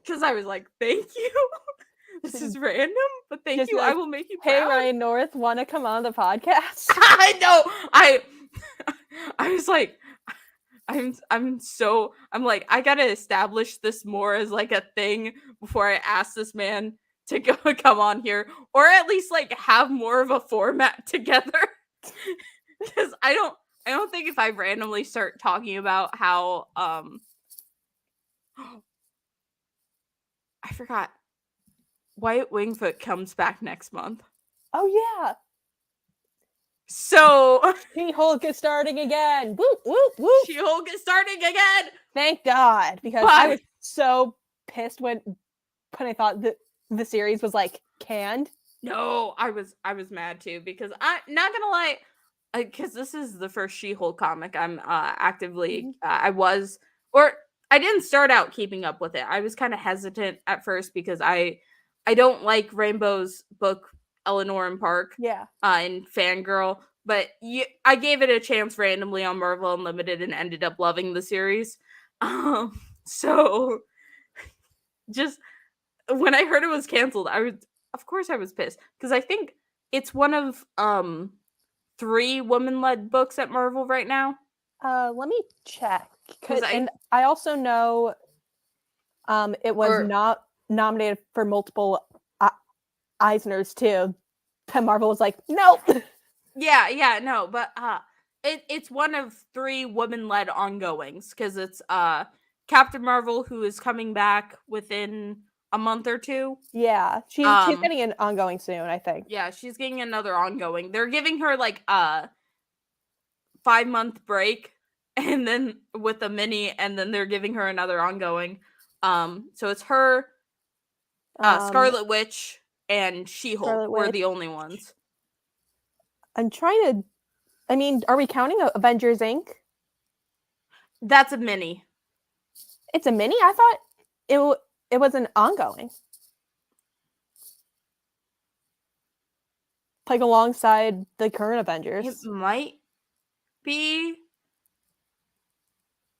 because I was like, thank you. This is random, but thank you. Like, I will make you proud. Hey, Ryan North, want to come on the podcast? I know. I was like, I'm like, I gotta establish this more as like a thing before I ask this man to come on here, or at least like have more of a format together. Because I don't think if I randomly start talking about how I forgot, White Wingfoot comes back next month. Oh yeah. So She-Hulk is starting again. Whoop whoop whoop. She-Hulk is starting again. Thank God, because I was so pissed when I thought that the series was like canned. No, I was mad too, because I'm not gonna lie, because this is the first She-Hulk comic I'm actively I didn't start out keeping up with it. I was kind of hesitant at first because I don't like Rainbow's book Eleanor and Park. Yeah. And Fangirl, but I gave it a chance randomly on Marvel Unlimited and ended up loving the series. So just when I heard it was canceled, of course I was pissed because I think it's one of 3 woman-led books at Marvel right now. Let me check. Because And I also know it was not nominated for multiple Eisners too. And Marvel was like, nope. Yeah, no, but it's one of 3 woman-led ongoings because it's Captain Marvel, who is coming back within a month or 2. Yeah, she's getting an ongoing soon, I think. Yeah, she's getting another ongoing. They're giving her like a 5-month break, and then with a mini, and then they're giving her another ongoing. So it's her, Scarlet Witch, and She-Hulk were the only ones. I'm trying to. I mean, are we counting Avengers Inc? That's a mini. It's a mini? I thought it was an ongoing. Like alongside the current Avengers. It might be.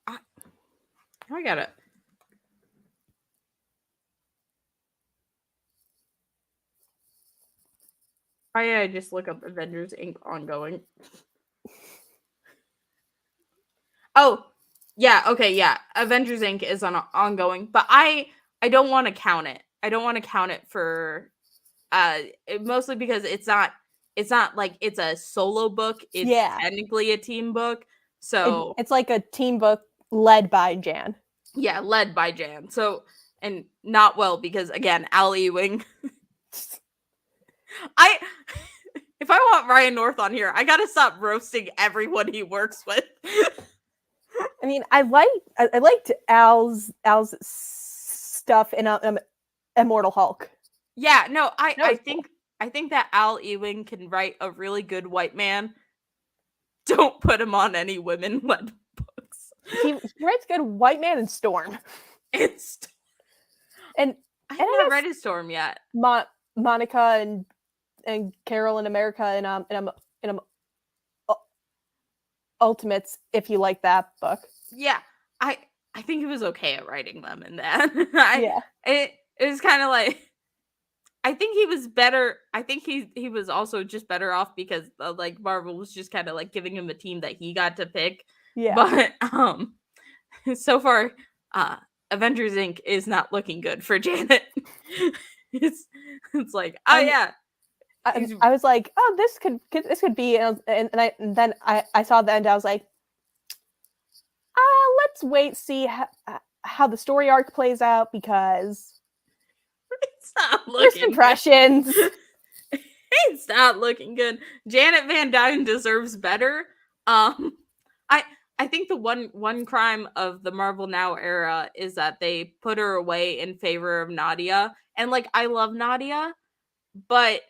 I got it. I just look up Avengers Inc. ongoing. Oh, yeah, okay, yeah. Avengers Inc. is ongoing, but I don't want to count it. I don't want to count it for mostly because it's not like it's a solo book. It's technically a team book. So it's like a team book led by Jan. Yeah, led by Jan. So, and not well because again, Al Ewing. If I want Ryan North on here, I gotta stop roasting everyone he works with. I mean, I liked Al's stuff in Immortal Hulk. Yeah, no, I think that Al Ewing can write a really good white man. Don't put him on any women-led books. He writes good white man and Storm. And I haven't read his Storm yet. Monica and Carol in America in Ultimates, if you like that book. Yeah, I think he was okay at writing them in that. It was kind of like, I think he was better. I think he was also just better off because like Marvel was just kind of like giving him a team that he got to pick. Yeah. But so far, Avengers Inc. is not looking good for Janet. it's like, oh yeah. I was like, oh, this could be, and then I saw the end. I was like, let's wait, see how the story arc plays out because it's not looking first impressions. It's not looking good. Janet Van Dyne deserves better. I think the one crime of the Marvel Now era is that they put her away in favor of Nadia, and like I love Nadia, but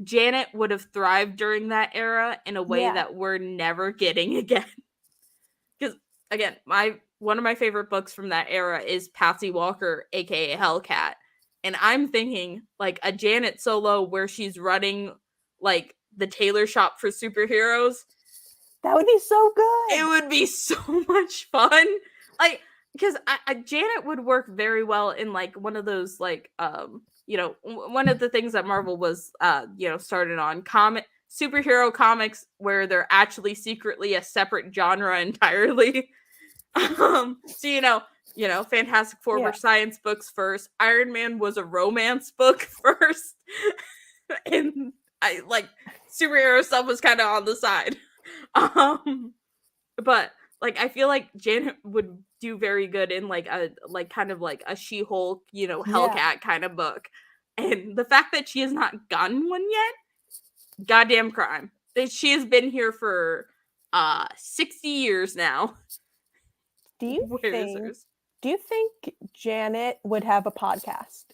Janet would have thrived during that era in a way that we're never getting again. Because again, one of my favorite books from that era is Patsy Walker, aka Hellcat. And I'm thinking like a Janet solo where she's running like the tailor shop for superheroes. That would be so good. It would be so much fun. Like, because Janet would work very well in like one of those like one of the things that Marvel was started on superhero comics where they're actually secretly a separate genre entirely. So Fantastic Four were science books first. Iron Man was a romance book first. And I like superhero stuff was kind of on the side. But like I feel like Janet would do very good in like a kind of like a She-Hulk, Hellcat kind of book. And the fact that she has not gotten one yet, goddamn crime. That she has been here for 60 years now. Do you think Janet would have a podcast?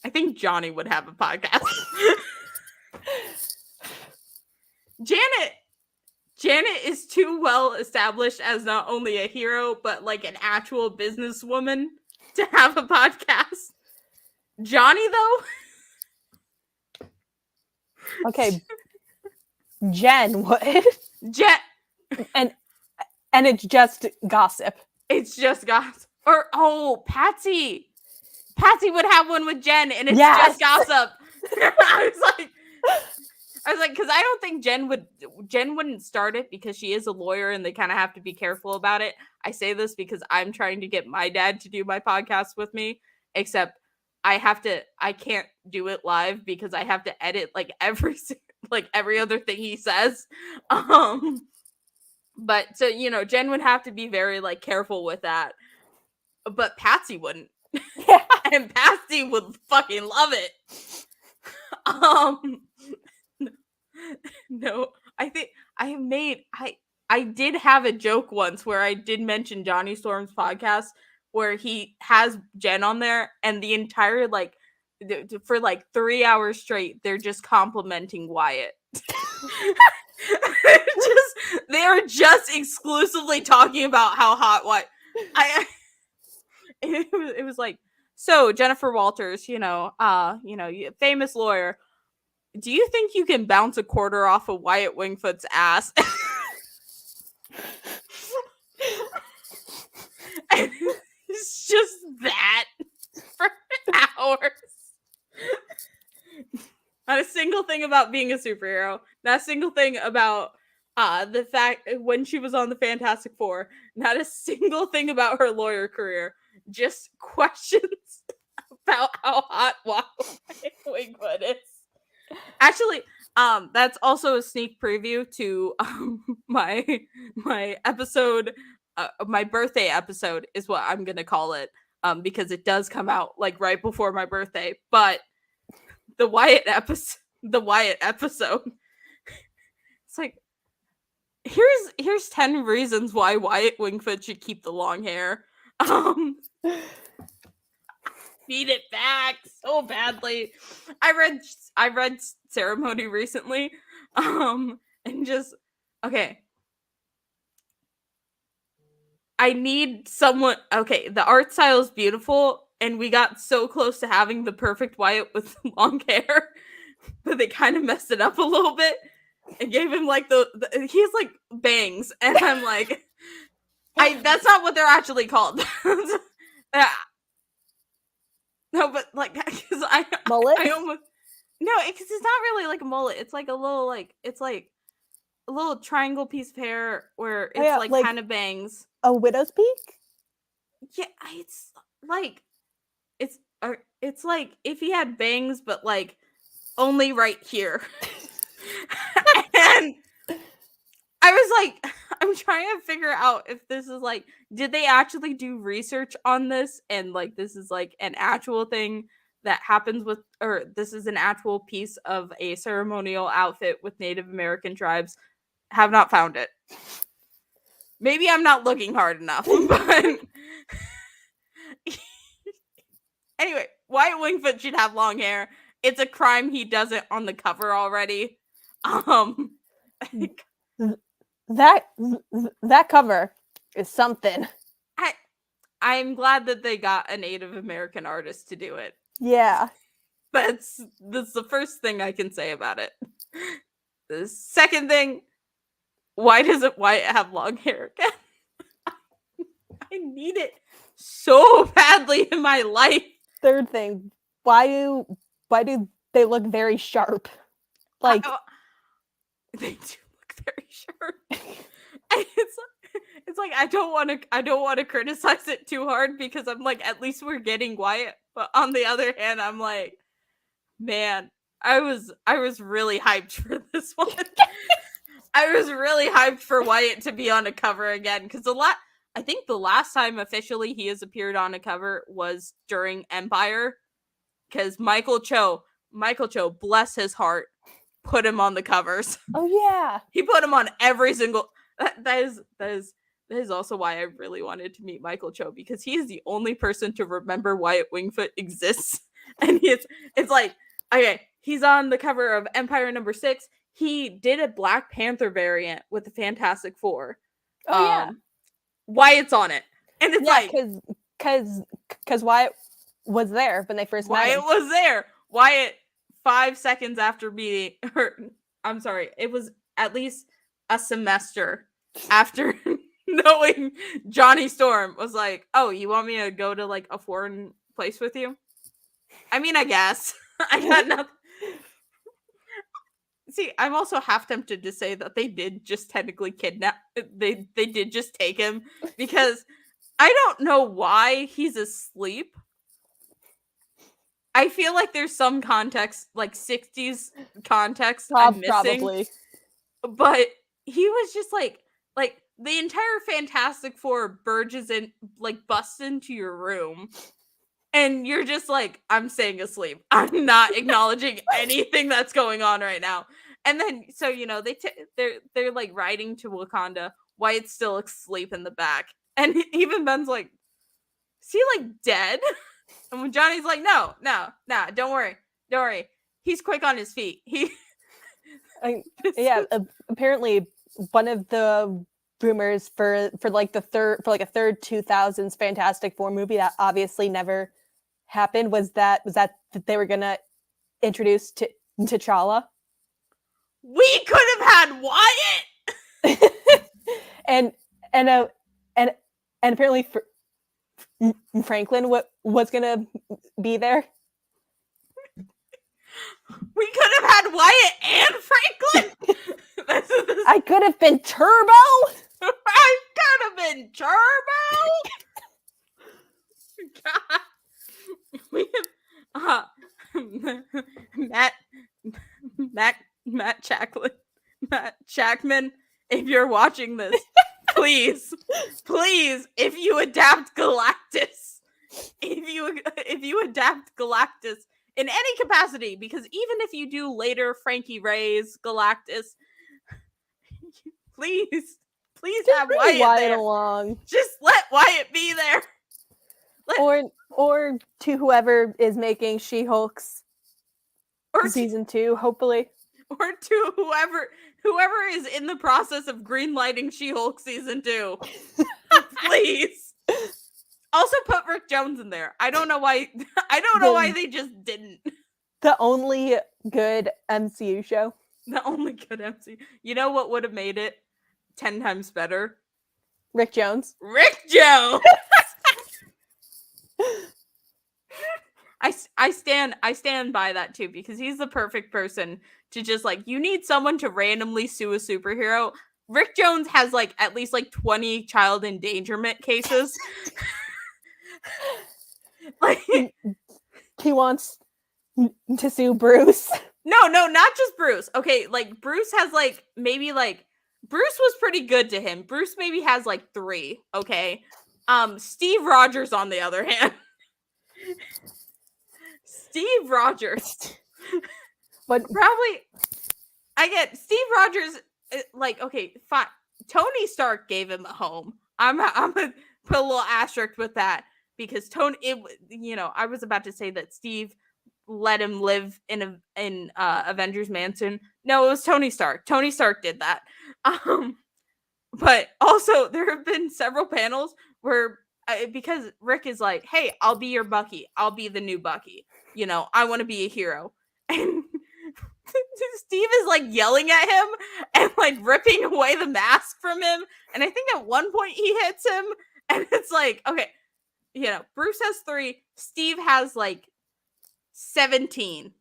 I think Johnny would have a podcast. Janet is too well established as not only a hero, but like an actual businesswoman to have a podcast. Johnny though. Okay, Jen would. Jen. and it's just gossip. It's just gossip. Or Patsy. Patsy would have one with Jen, and it's Yes! just gossip. I was like, because I don't think Jen wouldn't start it because she is a lawyer and they kind of have to be careful about it. I say this because I'm trying to get my dad to do my podcast with me, except I can't do it live because I have to edit like every other thing he says. But so, Jen would have to be very like careful with that. But Patsy wouldn't. Yeah. And Patsy would fucking love it. No, I think I did have a joke once where I did mention Johnny Storm's podcast where he has Jen on there and the entire for like 3 hours straight they're just complimenting Wyatt. They are just exclusively talking about how hot Wyatt. It was like, so Jennifer Walters, famous lawyer. Do you think you can bounce a quarter off of Wyatt Wingfoot's ass? And it's just that for hours. Not a single thing about being a superhero. Not a single thing about the fact when she was on the Fantastic Four. Not a single thing about her lawyer career. Just questions about how hot Wyatt Wingfoot is. Actually, that's also a sneak preview to my episode, my birthday episode is what I'm gonna call it, because it does come out like right before my birthday. But the Wyatt episode, it's like here's 10 reasons why Wyatt Wingfoot should keep the long hair. Beat it back so badly. I read Ceremony recently, and just okay. I need someone. Okay, the art style is beautiful, and we got so close to having the perfect Wyatt with long hair, but they kind of messed it up a little bit and gave him like he has like bangs, and I'm like, that's not what they're actually called. No, but like, because Mullet? I almost because it's not really like a mullet. It's like a little triangle piece of hair where it's like kind of bangs. A widow's peak? Yeah, it's like it's like if he had bangs, but like only right here. And I was like, I'm trying to figure out if this is like, did they actually do research on this? And like, this is like an actual thing that happens with, or this is an actual piece of a ceremonial outfit with Native American tribes. Have not found it. Maybe I'm not looking hard enough, but anyway, Wyatt Wingfoot should have long hair. It's a crime he doesn't on the cover already. That cover is something. I'm glad that they got a Native American artist to do it. Yeah. That's the first thing I can say about it. The second thing, why doesn't Wyatt have long hair again? I need it so badly in my life. Third thing, why do they look very sharp? Like they do look very sharp. It's like I don't want to criticize it too hard because I'm like, at least we're getting Wyatt. But on the other hand, I'm like, man, I was really hyped for this one. I was really hyped for Wyatt to be on a cover again because I think the last time officially he has appeared on a cover was during Empire, because Michael Cho, bless his heart, put him on the covers. Oh yeah, he put him on every single. That is also why I really wanted to meet Michael Cho, because he is the only person to remember Wyatt Wingfoot exists, and it's like, okay, he's on the cover of Empire #6. He did a Black Panther variant with the Fantastic Four. Oh yeah, Wyatt's on it, and it's like because Wyatt was there when they first met Wyatt him. was there. Wyatt, 5 seconds after meeting her, I'm sorry, it was at least a semester after knowing Johnny Storm, was like, oh, you want me to go to like a foreign place with you? I mean, I guess. I got nothing. See, I'm also half tempted to say that they did just technically kidnap. They did just take him, because I don't know why he's asleep. I feel like there's some context, like 60s context I'm missing. Probably. But he was just like the entire Fantastic Four burges in, like, busts into your room. And you're just like, I'm staying asleep. I'm not acknowledging anything that's going on right now. And then, so, you know, they're like riding to Wakanda. Wyatt's still asleep in the back. And even Ben's like, is he like dead? And when Johnny's like, no, don't worry. He's quick on his feet. Apparently one of the rumors for a third 2000s Fantastic Four movie that obviously never happened was that they were gonna introduce T'Challa. We could have had Wyatt. and apparently Franklin was gonna be there. We could have had Wyatt and Franklin. I could have been Turbo. I could have been Turbo. God. We have Matt Shackman, if you're watching this, please, if you adapt Galactus, if you adapt Galactus in any capacity, because even if you do later Frankie Ray's Galactus, please just have Wyatt there. Along. Just let Wyatt be there. Or to whoever is making She-Hulk's season 2, hopefully. Or to whoever is in the process of greenlighting She-Hulk season 2. Please. Also put Rick Jones in there. I don't know why they just didn't. The only good MCU show. The only good MCU. You know what would have made it 10 times better? Rick Jones. Rick Jones. I stand by that too, because he's the perfect person to just, like, you need someone to randomly sue a superhero. Rick Jones has like at least like 20 child endangerment cases. Like, he wants to sue Bruce. No, not just Bruce. Okay, like Bruce has like maybe like Bruce was pretty good to him. Bruce maybe has like 3. Okay, Steve Rogers on the other hand. Steve Rogers. But probably, I get Steve Rogers. Like, okay, fine. Tony Stark gave him a home. I'm gonna put a little asterisk with that, because I was about to say that Steve let him live in Avengers Mansion. No, it was Tony Stark. Tony Stark did that. But also there have been several panels where because Rick is like, "Hey, I'll be your Bucky. I'll be the new Bucky. You know, I want to be a hero." And Steve is like yelling at him and like ripping away the mask from him. And I think at one point he hits him, and it's like, okay, Bruce has 3, Steve has like 17.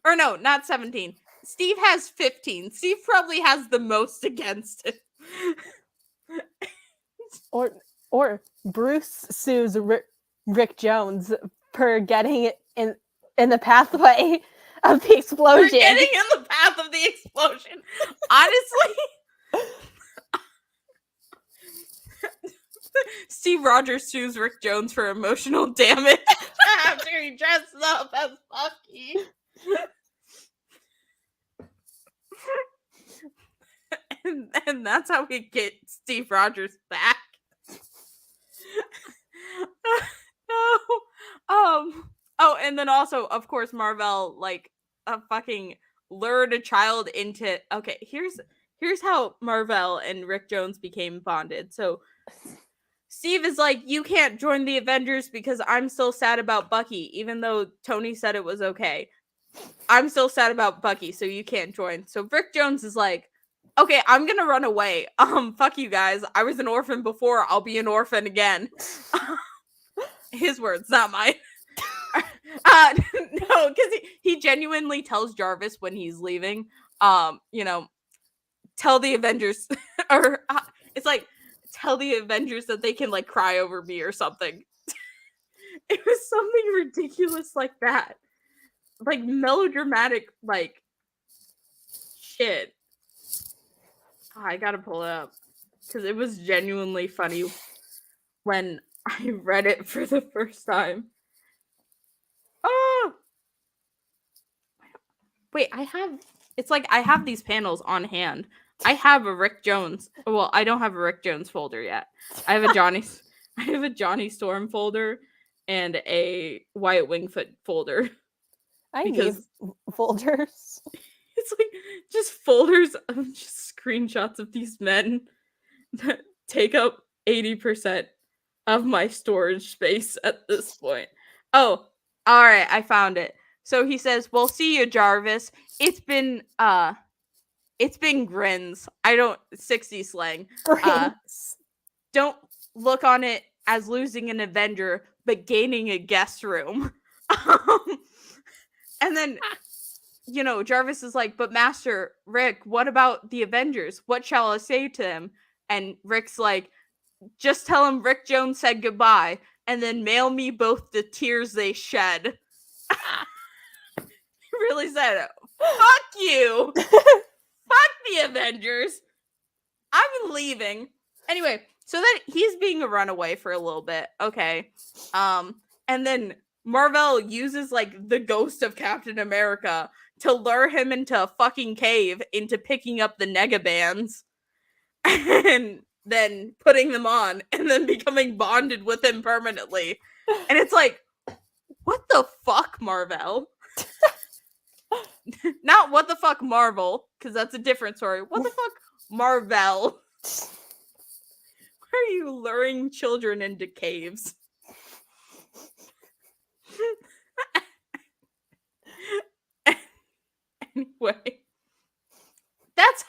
Or no, not 17. Steve has 15. Steve probably has the most against him. Or Bruce sues Rick Jones for getting it in the pathway of the explosion. For getting in the path of the explosion. Honestly, Steve Rogers sues Rick Jones for emotional damage after he dressed up as Bucky. And that's how we get Steve Rogers back. And then also, of course, Marvel like fucking lured a child into. Okay, here's how Marvel and Rick Jones became bonded. So Steve is like, you can't join the Avengers because I'm still sad about Bucky, even though Tony said it was okay. I'm still sad about Bucky, so you can't join. So Rick Jones is like, okay, I'm gonna run away. Fuck you guys. I was an orphan before. I'll be an orphan again. His words, not mine. No, because he genuinely tells Jarvis when he's leaving, tell the Avengers, or it's like, tell the Avengers that they can like cry over me or something. It was something ridiculous like that. Like melodramatic, like shit. Oh, I gotta pull it up because it was genuinely funny when I read it for the first time. Oh, wait, it's like I have these panels on hand. I have a Rick Jones. Well, I don't have a Rick Jones folder yet. I have a Johnny Storm folder and a Wyatt Wingfoot folder. I need folders. It's like just folders of just screenshots of these men that take up 80% of my storage space at this point. Oh, all right, I found it. So he says, "Well, see you, Jarvis. It's been grins. I don't 60 slang. Don't look on it as losing an Avenger, but gaining a guest room." And then, Jarvis is like, "But Master Rick, what about the Avengers? What shall I say to them?" And Rick's like, "Just tell him Rick Jones said goodbye, and then mail me both the tears they shed." He really said, "Fuck you. Fuck the Avengers. I'm leaving." Anyway, so then he's being a runaway for a little bit. Okay. And then Marvel uses like the ghost of Captain America to lure him into a fucking cave into picking up the Negabands and then putting them on and then becoming bonded with him permanently. And it's like, what the fuck, Marvel? Not what the fuck, Marvel, because that's a different story. What the fuck, Marvel? Why are you luring children into caves? Anyway, that's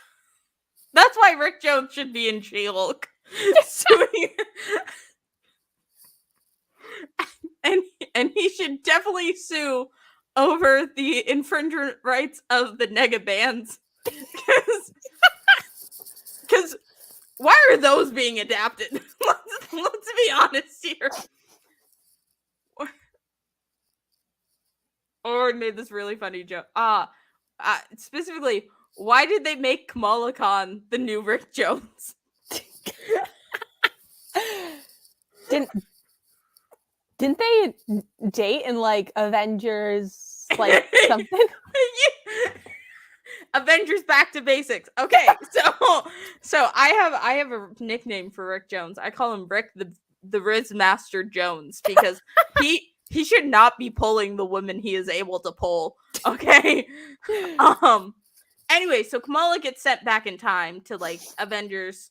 why Rick Jones should be in She-Hulk. and he should definitely sue over the infringement rights of the Negabands. Because why are those being adapted? Let's be honest here. Or made this really funny joke. Specifically, why did they make Kamala Khan the new Rick Jones? Didn't they date in like Avengers like something? Avengers Back to Basics. Okay, so I have a nickname for Rick Jones. I call him Rick the Riz Master Jones because he should not be pulling the women he is able to pull. Okay. Anyway, so Kamala gets sent back in time to like Avengers,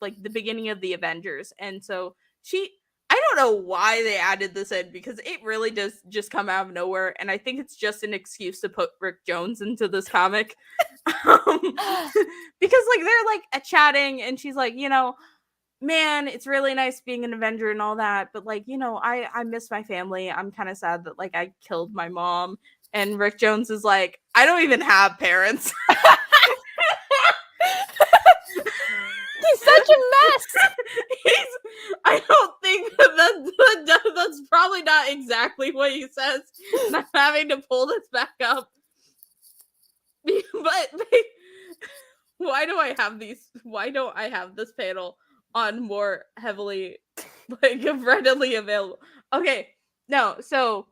like the beginning of the Avengers, and so I don't know why they added this in because it really does just come out of nowhere, and I think it's just an excuse to put Rick Jones into this comic. Because like they're like chatting, and she's like, man, it's really nice being an Avenger and all that, but like, I miss my family. I'm kind of sad that like I killed my mom. And Rick Jones is like, I don't even have parents. He's such a mess. I don't think that's probably not exactly what he says. And I'm having to pull this back up. But why don't I have this panel on more heavily, like, readily available? Okay, no, so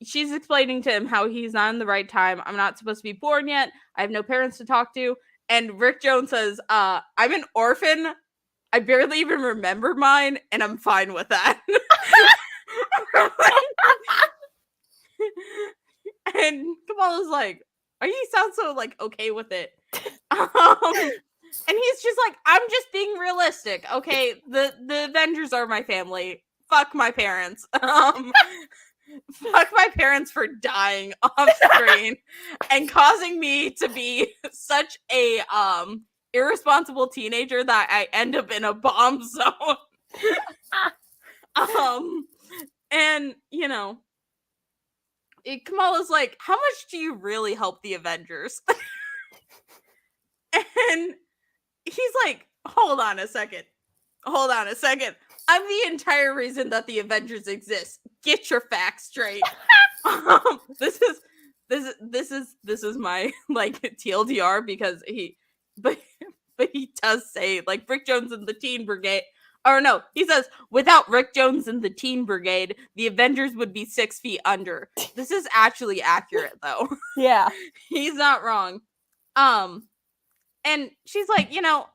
she's explaining to him how he's not in the right time. I'm not supposed to be born yet. I have no parents to talk to. And Rick Jones says, I'm an orphan. I barely even remember mine, and I'm fine with that. And Kamala's like, you sound so like okay with it. And he's just like, I'm just being realistic, okay? The Avengers are my family. Fuck my parents. Fuck my parents for dying off screen and causing me to be such a irresponsible teenager that I end up in a bomb zone. And you know, Kamala's like, how much do you really help the Avengers? And he's like, hold on a second. I'm the entire reason that the Avengers exist. Get your facts straight. This is my like TLDR because but he does say like Rick Jones and the Teen Brigade. Or no, he says without Rick Jones and the Teen Brigade, the Avengers would be 6 feet under. This is actually accurate though. Yeah. He's not wrong. And she's like, you know,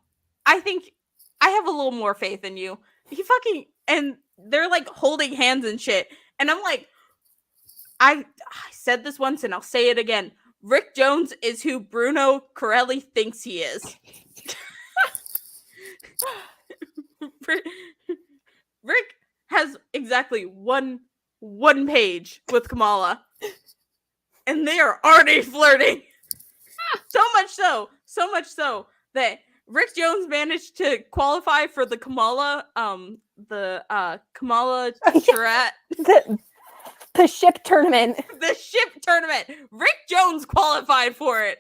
I think I have a little more faith in you. And they're like holding hands and shit. And I'm like, I said this once and I'll say it again. Rick Jones is who Bruno Corelli thinks he is. Rick has exactly one page with Kamala. And they are already flirting. So much so that Rick Jones managed to qualify for the Kamala Kamala charrette. The ship tournament. The ship tournament. Rick Jones qualified for it.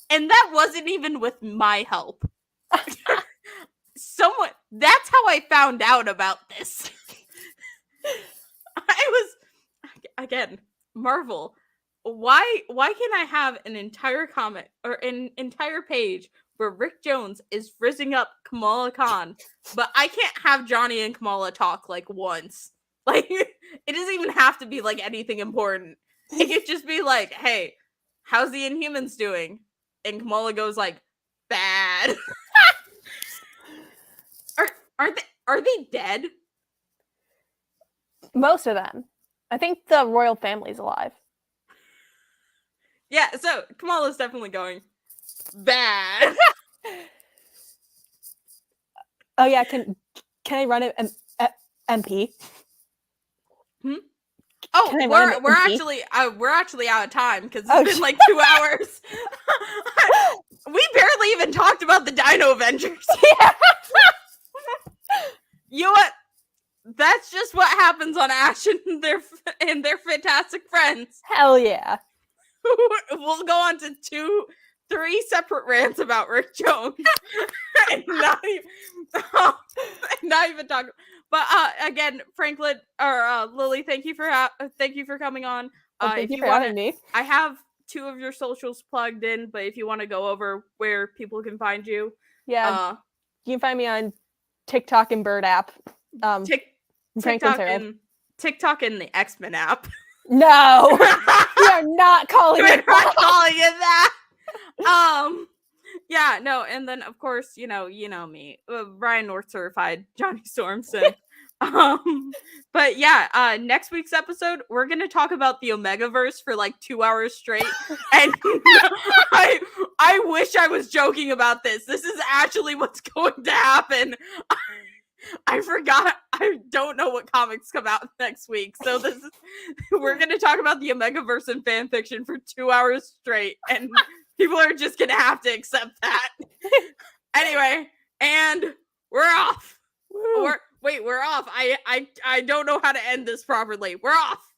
And that wasn't even with my help. That's how I found out about this. I was, again, Marvel. Why can I have an entire comic or an entire page where Rick Jones is frizzing up Kamala Khan, but I can't have Johnny and Kamala talk like once? Like, it doesn't even have to be like anything important. It could just be like, hey, how's the Inhumans doing? And Kamala goes like, bad. Are they dead? Most of them. I think the royal family's alive. Yeah, so Kamala's definitely going bad. Oh yeah, can I run an MP? Oh, we're actually out of time because it's been like 2 hours. We barely even talked about the Dino Avengers. Yeah. You know what? That's just what happens on Ash and their Fantastic Friends. Hell yeah. We'll go on to 3 separate rants about Rick Jones and not even talk. But again, Franklin or Lily, thank you for coming on. Thank you for having me. I have 2 of your socials plugged in, but if you want to go over where people can find you, yeah, you can find me on TikTok and Bird app. TikTok and the X-Men app. No, we are not calling it. We're not calling it that. Yeah, no, and then of course, you know me, Ryan North certified Johnny Stormson. But yeah, next week's episode, we're gonna talk about the Omegaverse for like 2 hours straight, and I wish I was joking about this. This is actually what's going to happen. I forgot. I don't know what comics come out next week. So we're going to talk about the Omegaverse and fan fiction for 2 hours straight. And people are just going to have to accept that. Anyway, and we're off. We're off. I don't know how to end this properly. We're off.